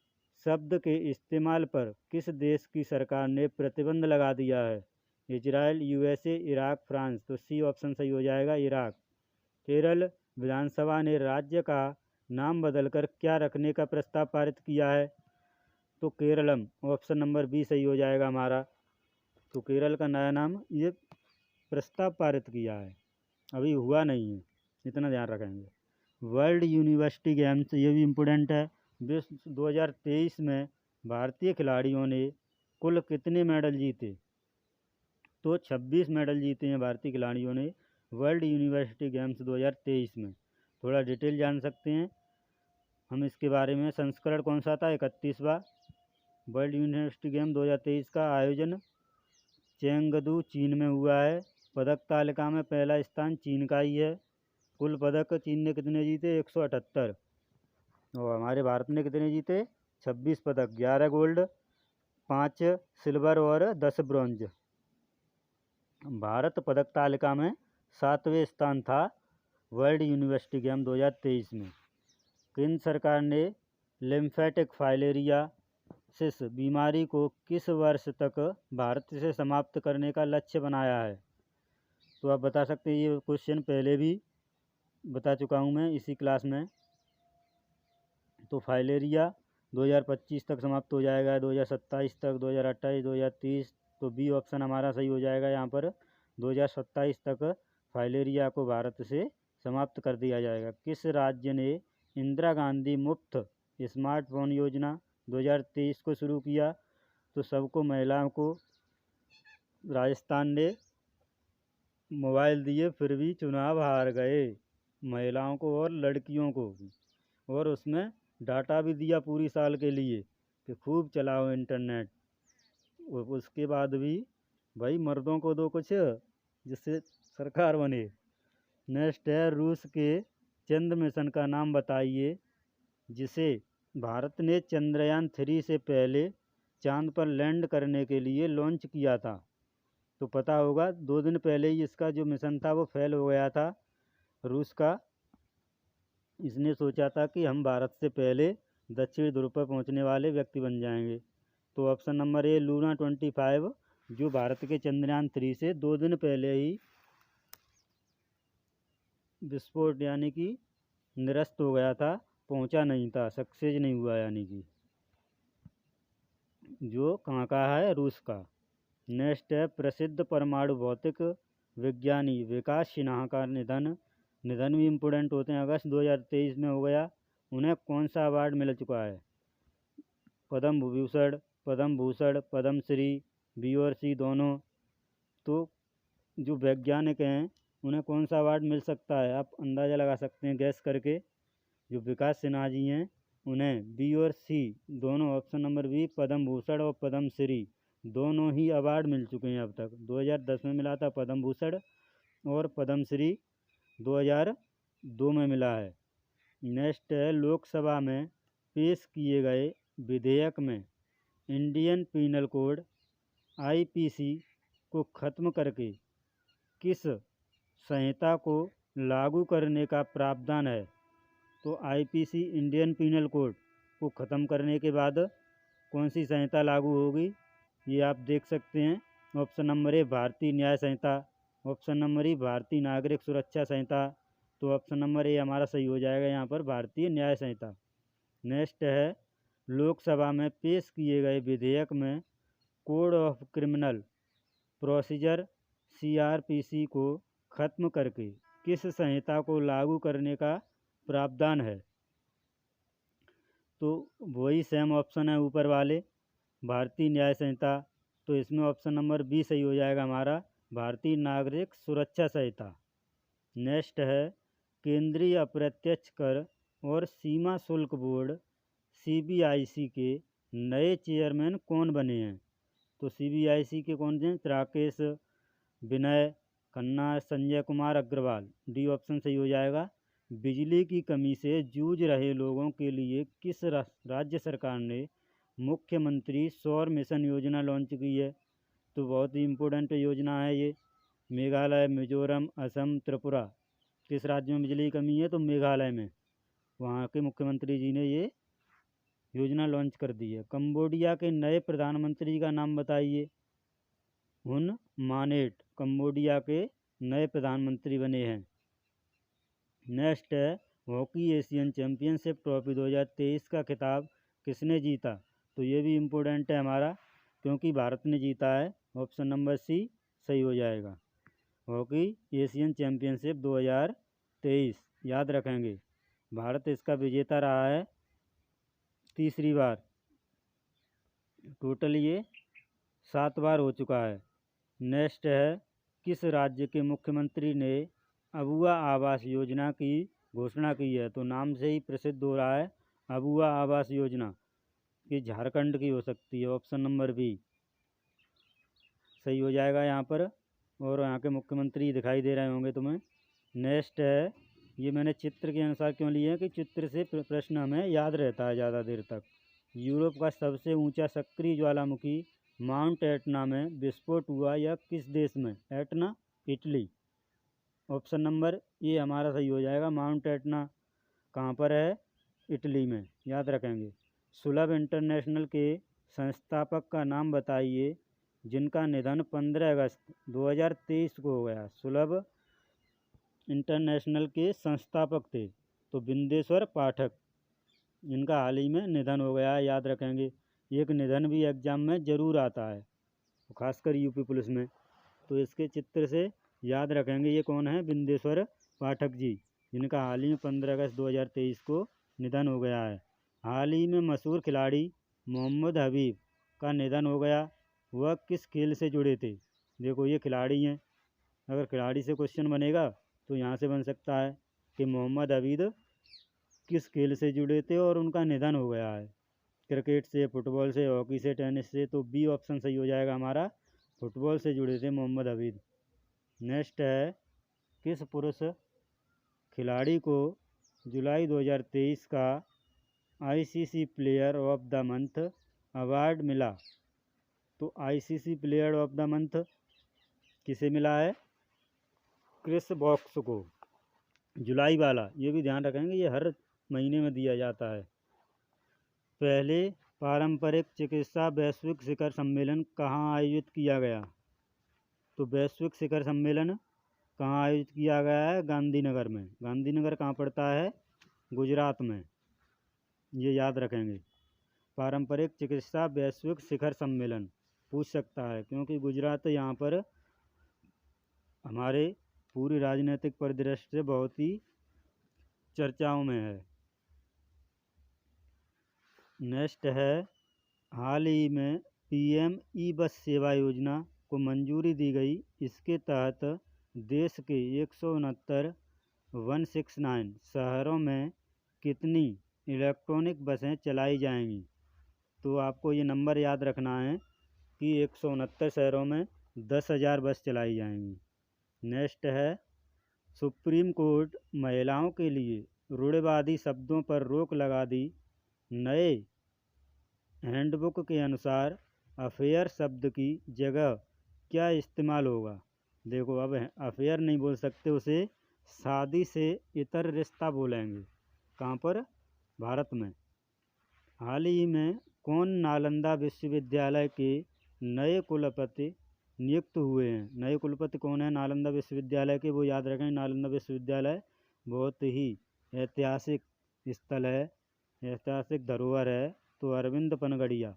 शब्द के इस्तेमाल पर किस देश की सरकार ने प्रतिबंध लगा दिया है? Israel, USA, Iraq, France. तो सी ऑप्शन सही हो जाएगा, इराक। केरल विधानसभा ने राज्य का नाम बदलकर क्या रखने का प्रस्ताव पारित किया है? तो केरलम। ऑप्शन नंबर बी सही हो जाएगा हमारा। तो केरल का नया नाम ये प्रस्ताव पारित किया है, अभी हुआ नहीं है, इतना ध्यान रखेंगे। वर्ल्ड यूनिवर्सिटी गेम्स, ये भी इम्पोर्टेंट है। विश्व 2023 में भारतीय खिलाड़ियों ने कुल कितने मेडल जीते? तो 26 मेडल जीते हैं भारतीय खिलाड़ियों ने वर्ल्ड यूनिवर्सिटी गेम्स 2023 में। थोड़ा डिटेल जान सकते हैं हम इसके बारे में। संस्करण कौन सा था? 31वां। वर्ल्ड यूनिवर्सिटी गेम 2023 का आयोजन चेंगदू, चीन में हुआ है। पदक तालिका में पहला स्थान चीन का ही है। कुल पदक चीन ने कितने जीते? 178। और हमारे भारत ने कितने जीते? 26 पदक, 11 गोल्ड, 5 सिल्वर और 10 ब्रॉन्ज। भारत पदक तालिका में 7वें स्थान था वर्ल्ड यूनिवर्सिटी गेम 2023 में। केंद्र सरकार ने लिम्फेटिक फाइलेरियासिस बीमारी को किस वर्ष तक भारत से समाप्त करने का लक्ष्य बनाया है? तो आप बता सकते हैं, ये क्वेश्चन पहले भी बता चुका हूँ मैं इसी क्लास में। तो फाइलेरिया 2025 तक समाप्त हो जाएगा, 2027 तक, 2028, 2030। तो बी ऑप्शन हमारा सही हो जाएगा यहाँ पर। 2027 तक फाइलेरिया को भारत से समाप्त कर दिया जाएगा। किस राज्य ने इंदिरा गांधी मुफ्त स्मार्टफोन योजना 2023 को शुरू किया? तो सबको, महिलाओं को राजस्थान ने मोबाइल दिए फिर भी चुनाव हार गए, महिलाओं को और लड़कियों को भी। और उसमें डाटा भी दिया पूरी साल के लिए कि खूब चलाओ इंटरनेट। उसके बाद भी भाई मर्दों को दो कुछ जिससे सरकार बने। नेक्स्ट है, रूस के चंद्र मिशन का नाम बताइए जिसे भारत ने चंद्रयान 3 से पहले चांद पर लैंड करने के लिए लॉन्च किया था। तो पता होगा 2 दिन पहले ही इसका जो मिशन था वो फेल हो गया था रूस का। इसने सोचा था कि हम भारत से पहले दक्षिण ध्रुव पर पहुंचने वाले व्यक्ति बन जाएंगे। तो ऑप्शन नंबर ए लूना 25, जो भारत के चंद्रयान 3 से 2 दिन पहले ही विस्फोट यानी कि निरस्त हो गया था, पहुंचा नहीं था, सक्सेस नहीं हुआ, यानी कि जो कहाँ का है? रूस का। नेक्स्ट है, प्रसिद्ध परमाणु भौतिक विज्ञानी विकास सिन्हा का निधन भी इम्पोर्टेंट होते हैं, अगस्त 2023 में हो गया। उन्हें कौन सा अवार्ड मिल चुका है? पद्म विभूषण, पद्म भूषण, पद्म श्री, बी और सी दोनों। तो जो वैज्ञानिक हैं उन्हें कौन सा अवार्ड मिल सकता है? आप अंदाज़ा लगा सकते हैं गैस करके। जो विकास सिन्हा जी हैं उन्हें बी और सी दोनों, option number B Padma Bhushan और पद्म श्री दोनों ही अवार्ड मिल चुके हैं अब तक। 2010 में मिला था पद्म भूषण और पद्म श्री 2002 में मिला है। नेक्स्ट है, लोकसभा में पेश किए गए विधेयक में इंडियन पीनल कोड IPC को ख़त्म करके किस संहिता को लागू करने का प्रावधान है? तो IPC इंडियन पीनल कोड को ख़त्म करने के बाद कौन सी संहिता लागू होगी? ये आप देख सकते हैं। ऑप्शन नंबर ए भारतीय न्याय संहिता, ऑप्शन नंबर ई भारतीय नागरिक सुरक्षा संहिता। तो ऑप्शन नंबर ए हमारा सही हो जाएगा यहाँ पर, भारतीय न्याय संहिता। नेक्स्ट है, लोकसभा में पेश किए गए विधेयक में code of criminal procedure CRPC को खत्म करके किस संहिता को लागू करने का प्रावधान है? तो वही सेम ऑप्शन है ऊपर वाले, भारतीय न्याय संहिता। तो इसमें ऑप्शन नंबर बी सही हो जाएगा हमारा, भारतीय नागरिक सुरक्षा संहिता। नेक्स्ट है, केंद्रीय अप्रत्यक्ष कर और सीमा शुल्क बोर्ड CBIC के नए चेयरमैन कौन बने हैं? तो CBIC के कौन हैं? राकेश, विनय खन्ना, संजय कुमार अग्रवाल। डी ऑप्शन सही हो जाएगा। बिजली की कमी से जूझ रहे लोगों के लिए किस राज्य सरकार ने मुख्यमंत्री सौर मिशन योजना लॉन्च की है? तो बहुत ही इम्पोर्टेंट योजना है ये। मेघालय, मिजोरम, असम, त्रिपुरा। किस राज्य में बिजली की कमी है? तो मेघालय में। वहाँ के मुख्यमंत्री जी ने ये योजना लॉन्च कर दी है। कंबोडिया के नए प्रधानमंत्री का नाम बताइए। हुन मानेट कंबोडिया के नए प्रधानमंत्री बने हैं। नेक्स्ट है, हॉकी एशियन चैम्पियनशिप ट्रॉफी 2023 का खिताब किसने जीता? तो ये भी इम्पोर्टेंट है हमारा, क्योंकि भारत ने जीता है। ऑप्शन नंबर सी सही हो जाएगा। हॉकी एशियन चैम्पियनशिप 2023 याद रखेंगे। भारत इसका विजेता रहा है तीसरी बार। टोटल ये 7 बार हो चुका है। नेक्स्ट है, किस राज्य के मुख्यमंत्री ने अबुआ आवास योजना की घोषणा की है? तो नाम से ही प्रसिद्ध हो रहा है अबुआ आवास योजना, कि झारखंड की हो सकती है। ऑप्शन नंबर बी सही हो जाएगा यहाँ पर। और यहाँ के मुख्यमंत्री दिखाई दे रहे होंगे तुम्हें। नेक्स्ट है, ये मैंने चित्र के अनुसार क्यों लिए हैं कि चित्र से प्रश्न हमें याद रहता है ज़्यादा देर तक। यूरोप का सबसे ऊंचा सक्रिय ज्वालामुखी माउंट एटना में विस्फोट हुआ यह किस देश में? Etna Italy. ऑप्शन नंबर ए हमारा सही हो जाएगा। माउंट एटना कहाँ पर है? इटली में, याद रखेंगे। सुलभ इंटरनेशनल के संस्थापक का नाम बताइए जिनका निधन 15 अगस्त 2023 को हो गया। सुलभ इंटरनेशनल के संस्थापक थे तो बिंदेश्वर पाठक, इनका हाल ही में निधन हो गया है, याद रखेंगे। एक निधन भी एग्जाम में ज़रूर आता है, खासकर यूपी पुलिस में, तो इसके चित्र से याद रखेंगे। ये कौन है? बिंदेश्वर पाठक जी, जिनका हाल ही में 15 अगस्त 2023 को निधन हो गया है। हाल ही में मशहूर खिलाड़ी मोहम्मद हबीब का निधन हो गया। वह किस खेल से जुड़े थे? देखो ये खिलाड़ी हैं, अगर खिलाड़ी से क्वेश्चन बनेगा तो यहाँ से बन सकता है कि मोहम्मद हबीब किस खेल से जुड़े थे और उनका निधन हो गया है। क्रिकेट से, फुटबॉल से, हॉकी से, टेनिस से। तो बी ऑप्शन सही हो जाएगा हमारा, फुटबॉल से जुड़े थे मोहम्मद हबीब। नेक्स्ट है, किस पुरुष खिलाड़ी को जुलाई 2023 का ICC player of the month award मिला? तो ICC player of the month किसे मिला है? क्रिस वॉक्स को। जुलाई वाला ये भी ध्यान रखेंगे, ये हर महीने में दिया जाता है। पहले पारंपरिक चिकित्सा वैश्विक शिखर सम्मेलन कहाँ आयोजित किया गया? तो वैश्विक शिखर सम्मेलन कहाँ आयोजित किया गया है? गांधीनगर में। गांधीनगर कहाँ पड़ता है? गुजरात में, ये याद रखेंगे। पारंपरिक चिकित्सा वैश्विक शिखर सम्मेलन पूछ सकता है, क्योंकि गुजरात यहाँ पर हमारे पूरी राजनीतिक परिदृश्य से बहुत ही चर्चाओं में है। नेक्स्ट है, हाल ही में PM ई बस सेवा योजना को मंजूरी दी गई। इसके तहत देश के 169 शहरों में कितनी इलेक्ट्रॉनिक बसें चलाई जाएंगी? तो आपको ये नंबर याद रखना है कि 169 शहरों में 10,000 बस चलाई जाएंगी। नेक्स्ट है, सुप्रीम कोर्ट महिलाओं के लिए रूढ़िवादी शब्दों पर रोक लगा दी। नए हैंडबुक के अनुसार अफेयर शब्द की जगह क्या इस्तेमाल होगा? देखो अब अफेयर नहीं बोल सकते, उसे शादी से इतर रिश्ता बोलेंगे। कहाँ पर? भारत में। हाल ही में कौन नालंदा विश्वविद्यालय के नए कुलपति नियुक्त हुए हैं? नए कुलपति कौन है नालंदा विश्वविद्यालय के? वो याद रखें, नालंदा विश्वविद्यालय बहुत ही ऐतिहासिक स्थल है, ऐतिहासिक धरोहर है। तो अरविंद पनगड़िया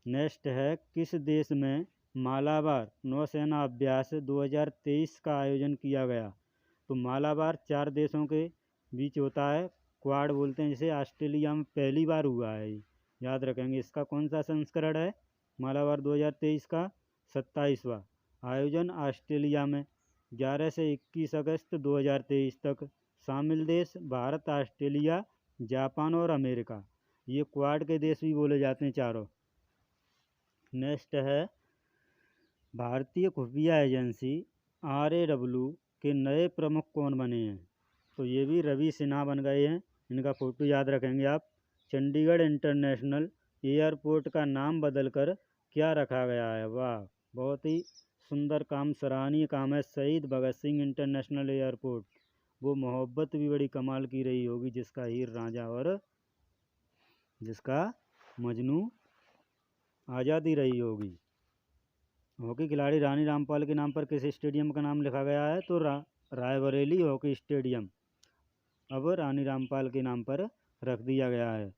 नेक्स्ट है, किस देश में मालाबार नौसेना अभ्यास 2023 का आयोजन किया गया? तो मालाबार 4 देशों के बीच होता है, क्वाड बोलते हैं जिसे। ऑस्ट्रेलिया में पहली बार हुआ है ये, याद रखेंगे। इसका कौन सा संस्करण है मालाबार 2023 का? 27वां। आयोजन ऑस्ट्रेलिया में 11 से 21 अगस्त 2023 तक। शामिल देश भारत, ऑस्ट्रेलिया, जापान और अमेरिका। ये क्वाड के देश भी बोले जाते हैं चारों। नेक्स्ट है, भारतीय खुफिया एजेंसी RAW के नए प्रमुख कौन बने हैं? तो ये भी रवि सिन्हा बन गए हैं। इनका फ़ोटो याद रखेंगे आप। चंडीगढ़ इंटरनेशनल एयरपोर्ट का नाम बदलकर क्या रखा गया है? वाह, बहुत ही सुंदर काम, सराहनीय काम है। शहीद भगत सिंह इंटरनेशनल एयरपोर्ट। वो मोहब्बत भी बड़ी कमाल की रही होगी, जिसका हीर रांझा और जिसका मजनू आज़ादी रही होगी। हॉकी खिलाड़ी रानी रामपाल के नाम पर किस स्टेडियम का नाम लिखा गया है? तो रायबरेली हॉकी स्टेडियम अब रानी रामपाल के नाम पर रख दिया गया है।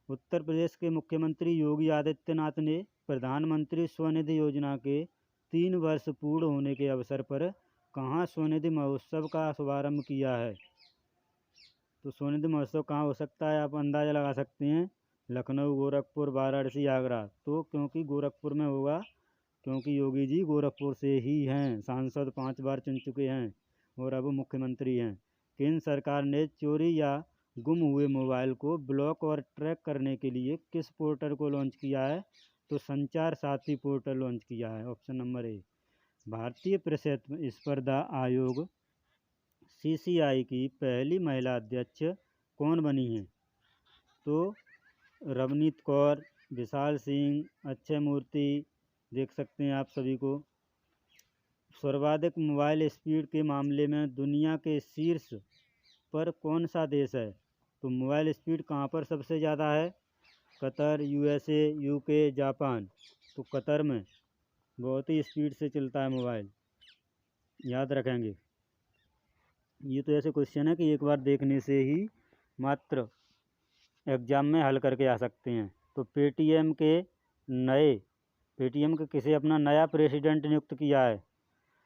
उत्तर प्रदेश के मुख्यमंत्री योगी आदित्यनाथ ने प्रधानमंत्री स्वनिधि योजना के 3 वर्ष पूर्ण होने के अवसर पर कहाँ स्वनिधि महोत्सव का शुभारंभ किया है? तो स्वनिधि महोत्सव कहाँ हो सकता है? आप अंदाज़ा लगा सकते हैं। लखनऊ, गोरखपुर, वाराणसी, आगरा। तो क्योंकि गोरखपुर में होगा, क्योंकि योगी जी गोरखपुर से ही हैं। सांसद 5 बार चुन चुके हैं और अब मुख्यमंत्री हैं। केंद्र सरकार ने चोरी या गुम हुए मोबाइल को ब्लॉक और ट्रैक करने के लिए किस पोर्टल को लॉन्च किया है? तो संचार साथी पोर्टल लॉन्च किया है। ऑप्शन नंबर ए। भारतीय प्रतिस्पर्धा आयोग CCI की पहली महिला अध्यक्ष कौन बनी हैं? तो रवनीत कौर, विशाल सिंह, अक्षय मूर्ति। देख सकते हैं आप सभी को। सर्वाधिक मोबाइल स्पीड के मामले में दुनिया के शीर्ष पर कौन सा देश है? तो मोबाइल स्पीड कहाँ पर सबसे ज़्यादा है? Qatar, USA, UK, Japan. तो कतर में बहुत ही स्पीड से चलता है मोबाइल, याद रखेंगे। ये तो ऐसे क्वेश्चन है कि एक बार देखने से ही मात्र एग्ज़ाम में हल करके आ सकते हैं। तो पेटीएम के किसे अपना नया प्रेसिडेंट नियुक्त किया है?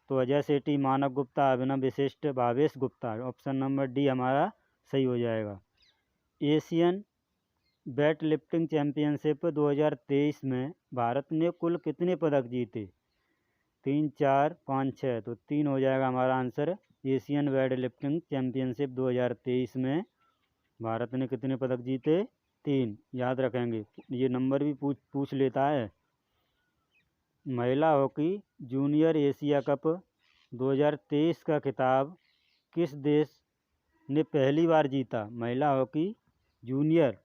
तो अजय सेठी, मानव गुप्ता, अभिनव विशिष्ट, Bhavesh Gupta. Option number D हमारा सही हो जाएगा। एशियन वेट लिफ्टिंग चैम्पियनशिप 2023 में भारत ने कुल कितने पदक जीते? 3, 4, 5, 6। तो 3 हो जाएगा हमारा answer. Asian weight lifting championship 2023 में भारत ने कितने पदक जीते? 3। याद रखेंगे, ये नंबर भी पूछ लेता है। महिला हॉकी जूनियर एशिया कप 2023 का खिताब किस देश ने पहली बार जीता? महिला हॉकी जूनियर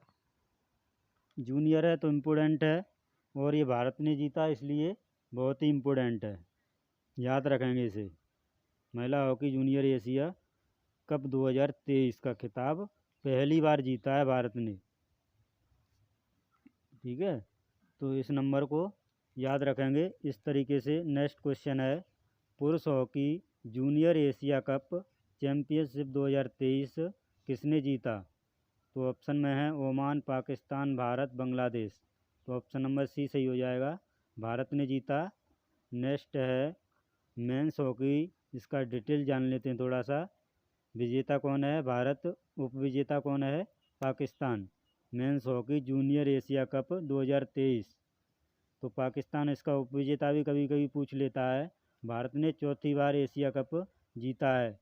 है तो इम्पोर्टेंट है, और ये भारत ने जीता, इसलिए बहुत ही इम्पोर्टेंट है, याद रखेंगे इसे। महिला हॉकी जूनियर एशिया कप 2023 का खिताब पहली बार जीता है भारत ने। ठीक है, तो इस नंबर को याद रखेंगे इस तरीके से। नेक्स्ट क्वेश्चन है, पुरुष hockey junior Asia cup championship 2023 किसने जीता? तो ऑप्शन में है ओमान, पाकिस्तान, भारत, बांग्लादेश। तो ऑप्शन नंबर सी सही हो जाएगा, भारत ने जीता। नेक्स्ट है मेंस हॉकी, इसका डिटेल जान लेते हैं थोड़ा सा। विजेता कौन है? भारत। उपविजेता कौन है? Pakistan. Men's hockey junior Asia cup 2023, तो पाकिस्तान इसका उपविजेता भी कभी कभी पूछ लेता है। भारत ने चौथी बार एशिया कप जीता है।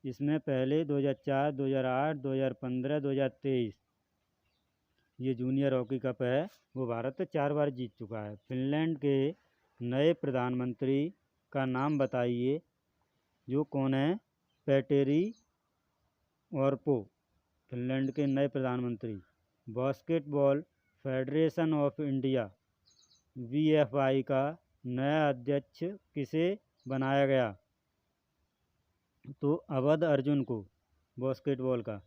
इसमें पहले 2004, 2008, 2015, 2023 ये जूनियर हॉकी कप है, वो भारत 4 बार जीत चुका है। फिनलैंड के नए प्रधानमंत्री का नाम बताइए, जो कौन है? पेटेरी ऑर्पो, फिनलैंड के नए प्रधानमंत्री। Basketball federation of India BFI का नया अध्यक्ष किसे बनाया गया? तो अवध अर्जुन को, बास्केटबॉल का।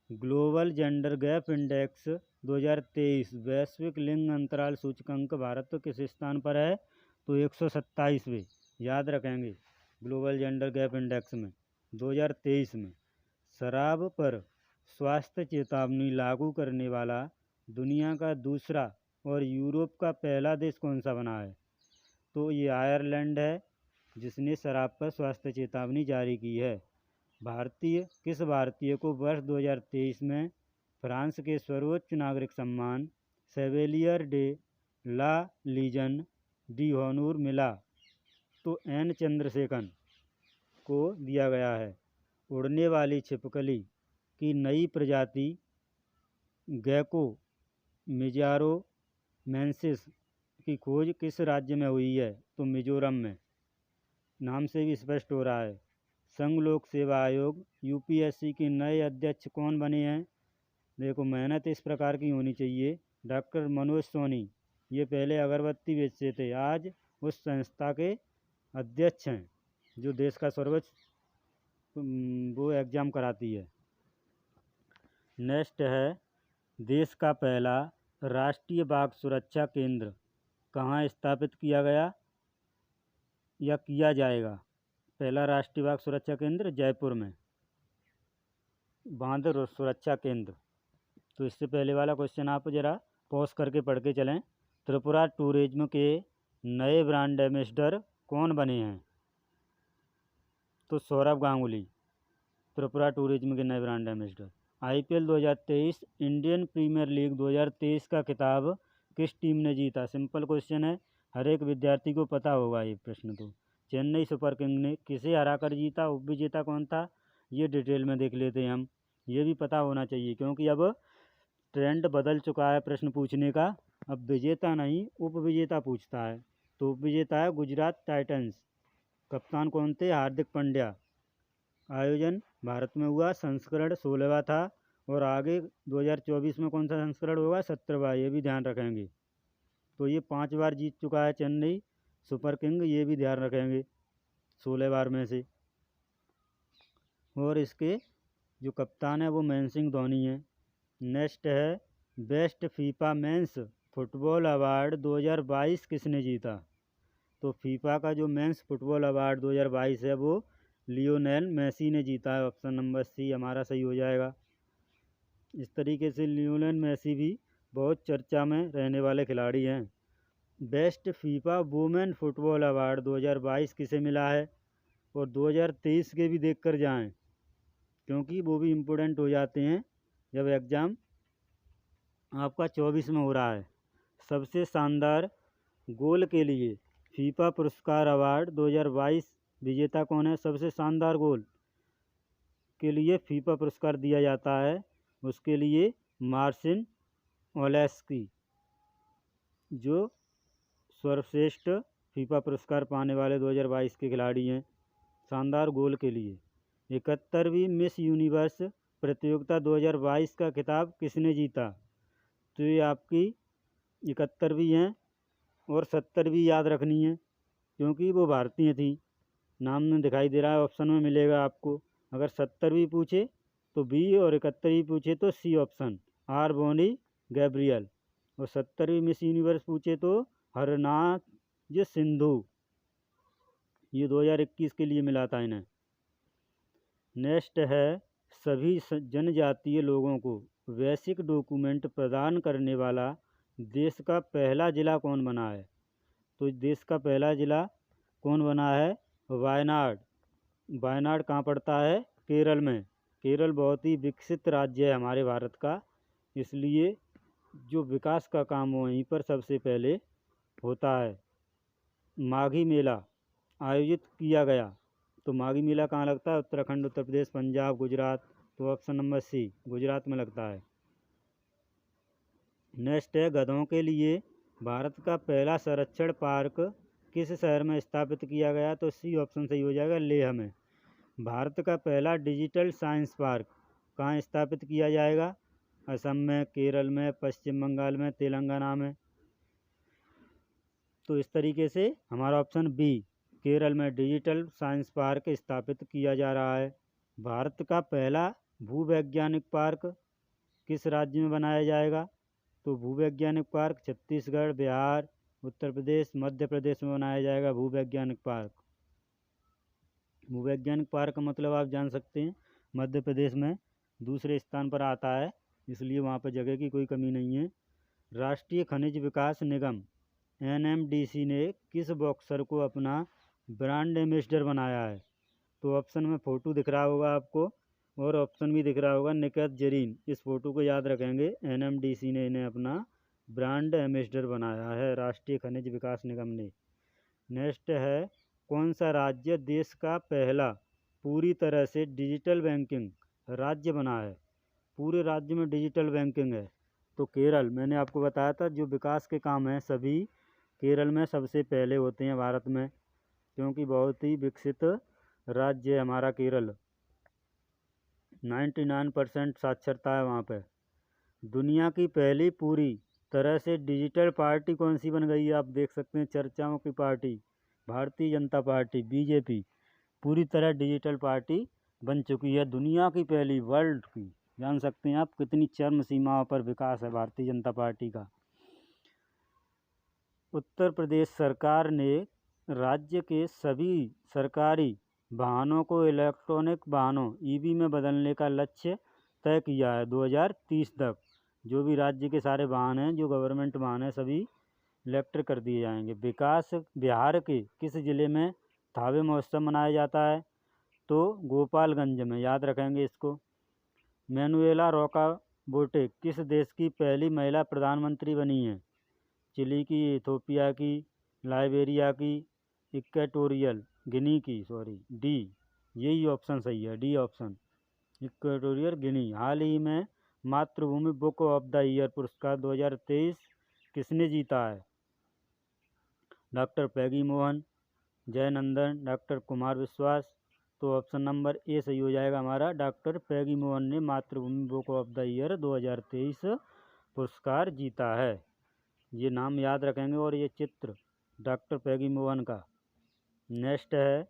ग्लोबल जेंडर गैप इंडेक्स 2023 वैश्विक लिंग अंतराल सूचकांक भारत किस स्थान पर है? तो 127वें, याद रखेंगे। ग्लोबल जेंडर गैप इंडेक्स में 2023 में। शराब पर स्वास्थ्य चेतावनी लागू करने वाला दुनिया का दूसरा और यूरोप का पहला देश कौन सा बना है? तो ये आयरलैंड है, जिसने शराब पर स्वास्थ्य चेतावनी जारी की है। किस भारतीय को वर्ष 2023 में फ्रांस के सर्वोच्च नागरिक सम्मान सेवेलियर डे ला लीजन डी हॉनूर मिला? तो एन चंद्रशेखर को दिया गया है। उड़ने वाली छिपकली की नई प्रजाति गैको मिजारो मेंसिस की खोज किस राज्य में हुई है? तो मिजोरम में। नाम से भी स्पष्ट हो रहा है। संघ लोक सेवा आयोग यूपीएससी के नए अध्यक्ष कौन बने हैं? देखो, मेहनत इस प्रकार की होनी चाहिए। डॉक्टर मनोज सोनी, ये पहले अगरबत्ती बेचते थे, आज उस संस्था के अध्यक्ष हैं जो देश का सर्वोच्च वो एग्ज़ाम कराती है। नेक्स्ट है, देश का पहला राष्ट्रीय बाघ सुरक्षा केंद्र कहाँ स्थापित किया गया या किया जाएगा? पहला राष्ट्रीय बाघ सुरक्षा केंद्र जयपुर में, बांदर सुरक्षा केंद्र। तो इससे पहले वाला क्वेश्चन आप ज़रा पॉज करके पढ़ के चलें। त्रिपुरा टूरिज्म के नए ब्रांड एम्बेसडर कौन बने हैं? तो सौरभ गांगुली, त्रिपुरा टूरिज्म के नए brand ambassador. IPL 2023 Indian premier league 2023 का खिताब किस टीम ने जीता? सिंपल क्वेश्चन है, हर एक विद्यार्थी को पता होगा ये प्रश्न। तो चेन्नई सुपर किंग ने किसे हराकर जीता? उपविजेता कौन था? ये डिटेल में देख लेते हैं हम। ये भी पता होना चाहिए, क्योंकि अब ट्रेंड बदल चुका है प्रश्न पूछने का। अब विजेता नहीं, उपविजेता पूछता है। तो उपविजेता है गुजरात टाइटंस। कप्तान कौन थे? हार्दिक पांड्या। आयोजन भारत में हुआ, संस्करण 16वां था, और आगे 2024 में कौन सा संस्करण होगा? 17वां। ये भी ध्यान रखेंगे। तो ये 5 बार जीत चुका है चेन्नई सुपर किंग, ये भी ध्यान रखेंगे 16 बार में से। और इसके जो कप्तान है वो महेंद्र सिंह धोनी है। नेक्स्ट है, best FIFA mains football award 2022 किसने जीता? तो फीफा का जो मेंस फुटबॉल अवार्ड 2022 है वो लियोनेल मेसी ने जीता है। ऑप्शन नंबर सी हमारा सही हो जाएगा। इस तरीके से लियोनेल मेसी भी बहुत चर्चा में रहने वाले खिलाड़ी हैं। Best FIFA women football award 2022 किसे मिला है? और 2023 के भी देख कर जाएँ, क्योंकि वो भी इम्पोर्टेंट हो जाते हैं जब एग्ज़ाम आपका 24 में हो रहा है। सबसे शानदार गोल के लिए फीफा पुरस्कार अवार्ड 2022 विजेता कौन है? सबसे शानदार गोल के लिए फीफा पुरस्कार दिया जाता है, उसके लिए मार्सिन ओलेस्की, जो सर्वश्रेष्ठ फीफा पुरस्कार पाने वाले 2022 के खिलाड़ी हैं, शानदार गोल के लिए। 71वीं मिस यूनिवर्स प्रतियोगिता 2022 का खिताब किसने जीता? तो ये आपकी 71वीं हैं, और 70वीं याद रखनी है, क्योंकि वो भारतीय थी। नाम में दिखाई दे रहा है, ऑप्शन में मिलेगा आपको। अगर 70वीं पूछे तो बी, और 71वीं पूछे तो C option, R Bonney Gabriel. और 70वीं मिस यूनिवर्स पूछे तो हरनाज सिंधु। ये 2021 के लिए मिला था इन्हें। नेक्स्ट है, सभी जनजातीय लोगों को बेसिक डॉक्यूमेंट प्रदान करने वाला देश का पहला ज़िला कौन बना है? तो देश का पहला ज़िला कौन बना है? वायनाड। वायनाड कहाँ पड़ता है? केरल में। केरल बहुत ही विकसित राज्य है हमारे भारत का, इसलिए जो विकास का काम वहीं पर सबसे पहले होता है। माघी मेला आयोजित किया गया, तो माघी मेला कहाँ लगता है? उत्तराखंड, उत्तर प्रदेश, पंजाब, गुजरात। तो ऑप्शन नंबर सी, गुजरात में लगता है। नेक्स्ट है, गधों के लिए भारत का पहला संरक्षण पार्क किस शहर में स्थापित किया गया? तो सी ऑप्शन सही हो जाएगा, लेह में। भारत का पहला डिजिटल साइंस पार्क कहाँ स्थापित किया जाएगा? असम में, केरल में, पश्चिम बंगाल में, तेलंगाना में। तो इस तरीके से हमारा ऑप्शन बी, केरल में डिजिटल साइंस पार्क स्थापित किया जा रहा है। भारत का पहला भूवैज्ञानिक पार्क किस राज्य में बनाया जाएगा? तो भूवैज्ञानिक पार्क छत्तीसगढ़, बिहार, उत्तर प्रदेश, मध्य प्रदेश में बनाया जाएगा भूवैज्ञानिक पार्क। भूवैज्ञानिक पार्क का मतलब आप जान सकते हैं, मध्य प्रदेश में दूसरे स्थान पर आता है, इसलिए वहाँ पर जगह की कोई कमी नहीं है। राष्ट्रीय खनिज विकास निगम NMDC ने किस बॉक्सर को अपना ब्रांड एम्बेसडर बनाया है? तो ऑप्शन में फ़ोटो दिख रहा होगा आपको और ऑप्शन भी दिख रहा होगा निकहत जरीन। इस फ़ोटो को याद रखेंगे। NMDC ने इन्हें अपना ब्रांड एम्बेसडर बनाया है, राष्ट्रीय खनिज विकास निगम ने। नेक्स्ट है, कौन सा राज्य देश का पहला पूरी तरह से डिजिटल बैंकिंग राज्य बना है? पूरे राज्य में डिजिटल बैंकिंग है तो केरल। मैंने आपको बताया था जो विकास के काम हैं सभी केरल में सबसे पहले होते हैं भारत में, क्योंकि बहुत ही विकसित राज्य है हमारा केरल। 99% साक्षरता है वहाँ पे। दुनिया की पहली पूरी तरह से डिजिटल पार्टी कौन सी बन गई है? आप देख सकते हैं चर्चाओं की party Bharatiya Janata party BJP पूरी तरह डिजिटल पार्टी बन चुकी है, दुनिया की पहली, वर्ल्ड की। जान सकते हैं आप कितनी चरम सीमाओं पर विकास है भारतीय जनता पार्टी का। उत्तर प्रदेश सरकार ने राज्य के सभी सरकारी वाहनों को इलेक्ट्रॉनिक वाहनों EV में बदलने का लक्ष्य तय किया है 2030 तक। जो भी राज्य के सारे वाहन हैं, जो गवर्नमेंट वाहन हैं, सभी इलेक्ट्रिक कर दिए जाएंगे। विकास बिहार के किस जिले में थावे महोत्सव मनाया जाता है? तो गोपालगंज में, याद रखेंगे इसको। मैनुएला रोका बोटे किस देश की पहली महिला प्रधानमंत्री बनी है? चिली की, इथोपिया की, लाइबेरिया की, इक्वेटोरियल गिनी की, डी, यही ऑप्शन सही है, डी ऑप्शन, इक्वेटोरियल गिनी। हाल ही में मातृभूमि बुक ऑफ द ईयर पुरस्कार 2023 किसने जीता है? डॉक्टर पैगी मोहन, जयनंदन, डॉक्टर कुमार विश्वास। तो ऑप्शन नंबर ए सही हो जाएगा हमारा। डॉक्टर पैगी मोहन ने मातृभूमि बुक ऑफ द ईयर 2023 पुरस्कार जीता है। ये नाम याद रखेंगे और ये चित्र डॉक्टर पैगी मोहन का। नेक्स्ट है,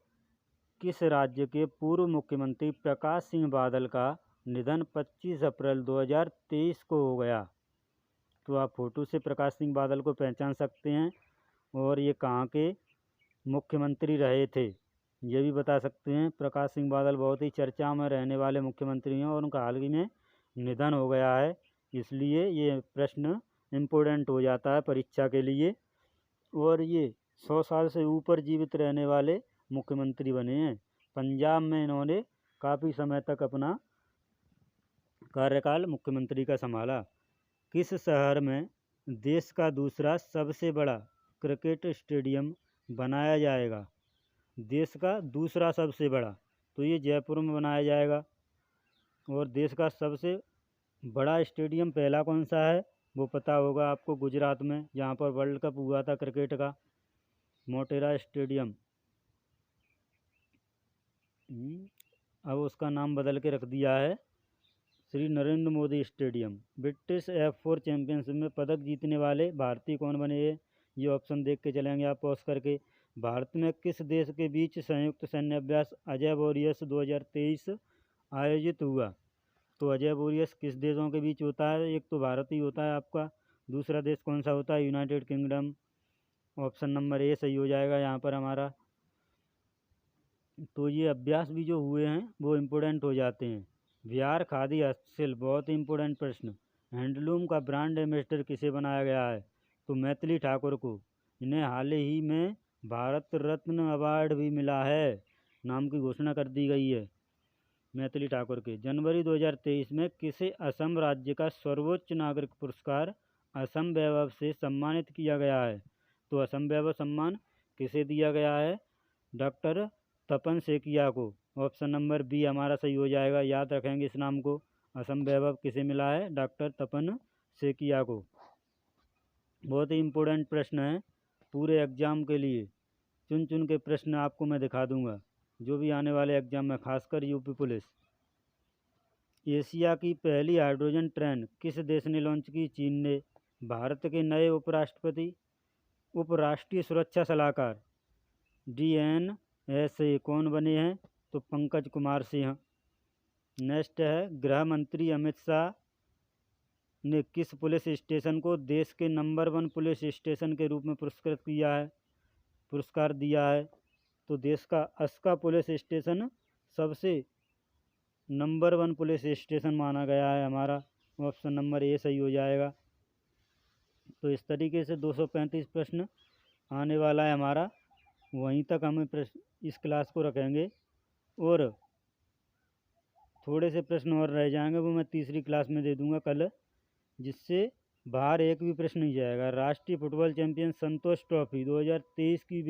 किस राज्य के पूर्व मुख्यमंत्री प्रकाश सिंह बादल का निधन 25 अप्रैल 2023 को हो गया? तो आप फोटो से प्रकाश सिंह बादल को पहचान सकते हैं और ये कहाँ के मुख्यमंत्री रहे थे ये भी बता सकते हैं। प्रकाश सिंह बादल बहुत ही चर्चा में रहने वाले मुख्यमंत्री हैं और उनका हाल ही में निधन हो गया है, इसलिए ये प्रश्न इम्पोर्टेंट हो जाता है परीक्षा के लिए। और ये 100 साल से ऊपर जीवित रहने वाले मुख्यमंत्री बने हैं। पंजाब में इन्होंने काफ़ी समय तक अपना कार्यकाल मुख्यमंत्री का संभाला। किस शहर में देश का दूसरा सबसे बड़ा क्रिकेट स्टेडियम बनाया जाएगा? देश का दूसरा सबसे बड़ा, तो ये जयपुर में बनाया जाएगा। और देश का सबसे बड़ा स्टेडियम पहला कौन सा है वो पता होगा आपको, गुजरात में, जहाँ पर वर्ल्ड कप हुआ था क्रिकेट का, मोटेरा स्टेडियम। अब उसका नाम बदल के रख दिया है Shri Narendra Modi stadium. British F4 championship में पदक जीतने वाले भारतीय कौन बने हैं? ये ऑप्शन देख के चलेंगे आप पॉज करके। भारत में किस देश के बीच संयुक्त सैन्य अभ्यास अजय वॉरियर्स 2023 आयोजित हुआ? तो अजय वॉरियर्स किस देशों के बीच होता है? एक तो भारत ही होता है आपका, दूसरा देश कौन सा होता है? United kingdom. Option number A सही हो जाएगा यहाँ पर हमारा। तो ये अभ्यास भी जो हुए हैं वो इम्पोर्टेंट हो जाते हैं। बिहार खादी हस्तशिल्प, बहुत ही इम्पोर्टेंट प्रश्न। हैंडलूम का ब्रांड एम्बेसडर किसे बनाया गया है? तो मैथिली ठाकुर को। इन्हें हाल ही में भारत रत्न अवार्ड भी मिला है, नाम की घोषणा कर दी गई है मैथिली ठाकुर के। जनवरी 2023 में किसे असम राज्य का सर्वोच्च नागरिक पुरस्कार असम वैभव से सम्मानित किया गया है? तो असम वैभव सम्मान किसे दिया गया है? डॉक्टर तपन सेकिया को। ऑप्शन नंबर बी हमारा सही हो जाएगा, याद रखेंगे इस नाम को। असम वैभव किसे मिला है? डॉक्टर तपन सेकिया को। बहुत ही इम्पोर्टेंट प्रश्न है पूरे एग्ज़ाम के लिए, चुन चुन के प्रश्न आपको मैं दिखा दूंगा जो भी आने वाले एग्ज़ाम में, खासकर यूपी पुलिस। एशिया की पहली हाइड्रोजन ट्रेन किस देश ने लॉन्च की? चीन ने। भारत के नए उपराष्ट्रीय सुरक्षा सलाहकार DNSA कौन बने हैं? तो पंकज कुमार सिंह। नेक्स्ट है, गृह मंत्री अमित शाह ने किस पुलिस स्टेशन को देश के नंबर 1 पुलिस स्टेशन के रूप में पुरस्कार दिया है? तो देश का अस्का पुलिस स्टेशन सबसे नंबर 1 पुलिस स्टेशन माना गया है हमारा। ऑप्शन नंबर ए सही हो जाएगा। तो इस तरीके से 235 प्रश्न आने वाला है हमारा। वहीं तक हम इस क्लास को रखेंगे और थोड़े से प्रश्न और रह जाएंगे, वो मैं तीसरी क्लास में दे दूंगा कल, जिससे बाहर एक भी प्रश्न नहीं जाएगा। राष्ट्रीय फुटबॉल चैंपियन संतोष ट्रॉफी 2023 की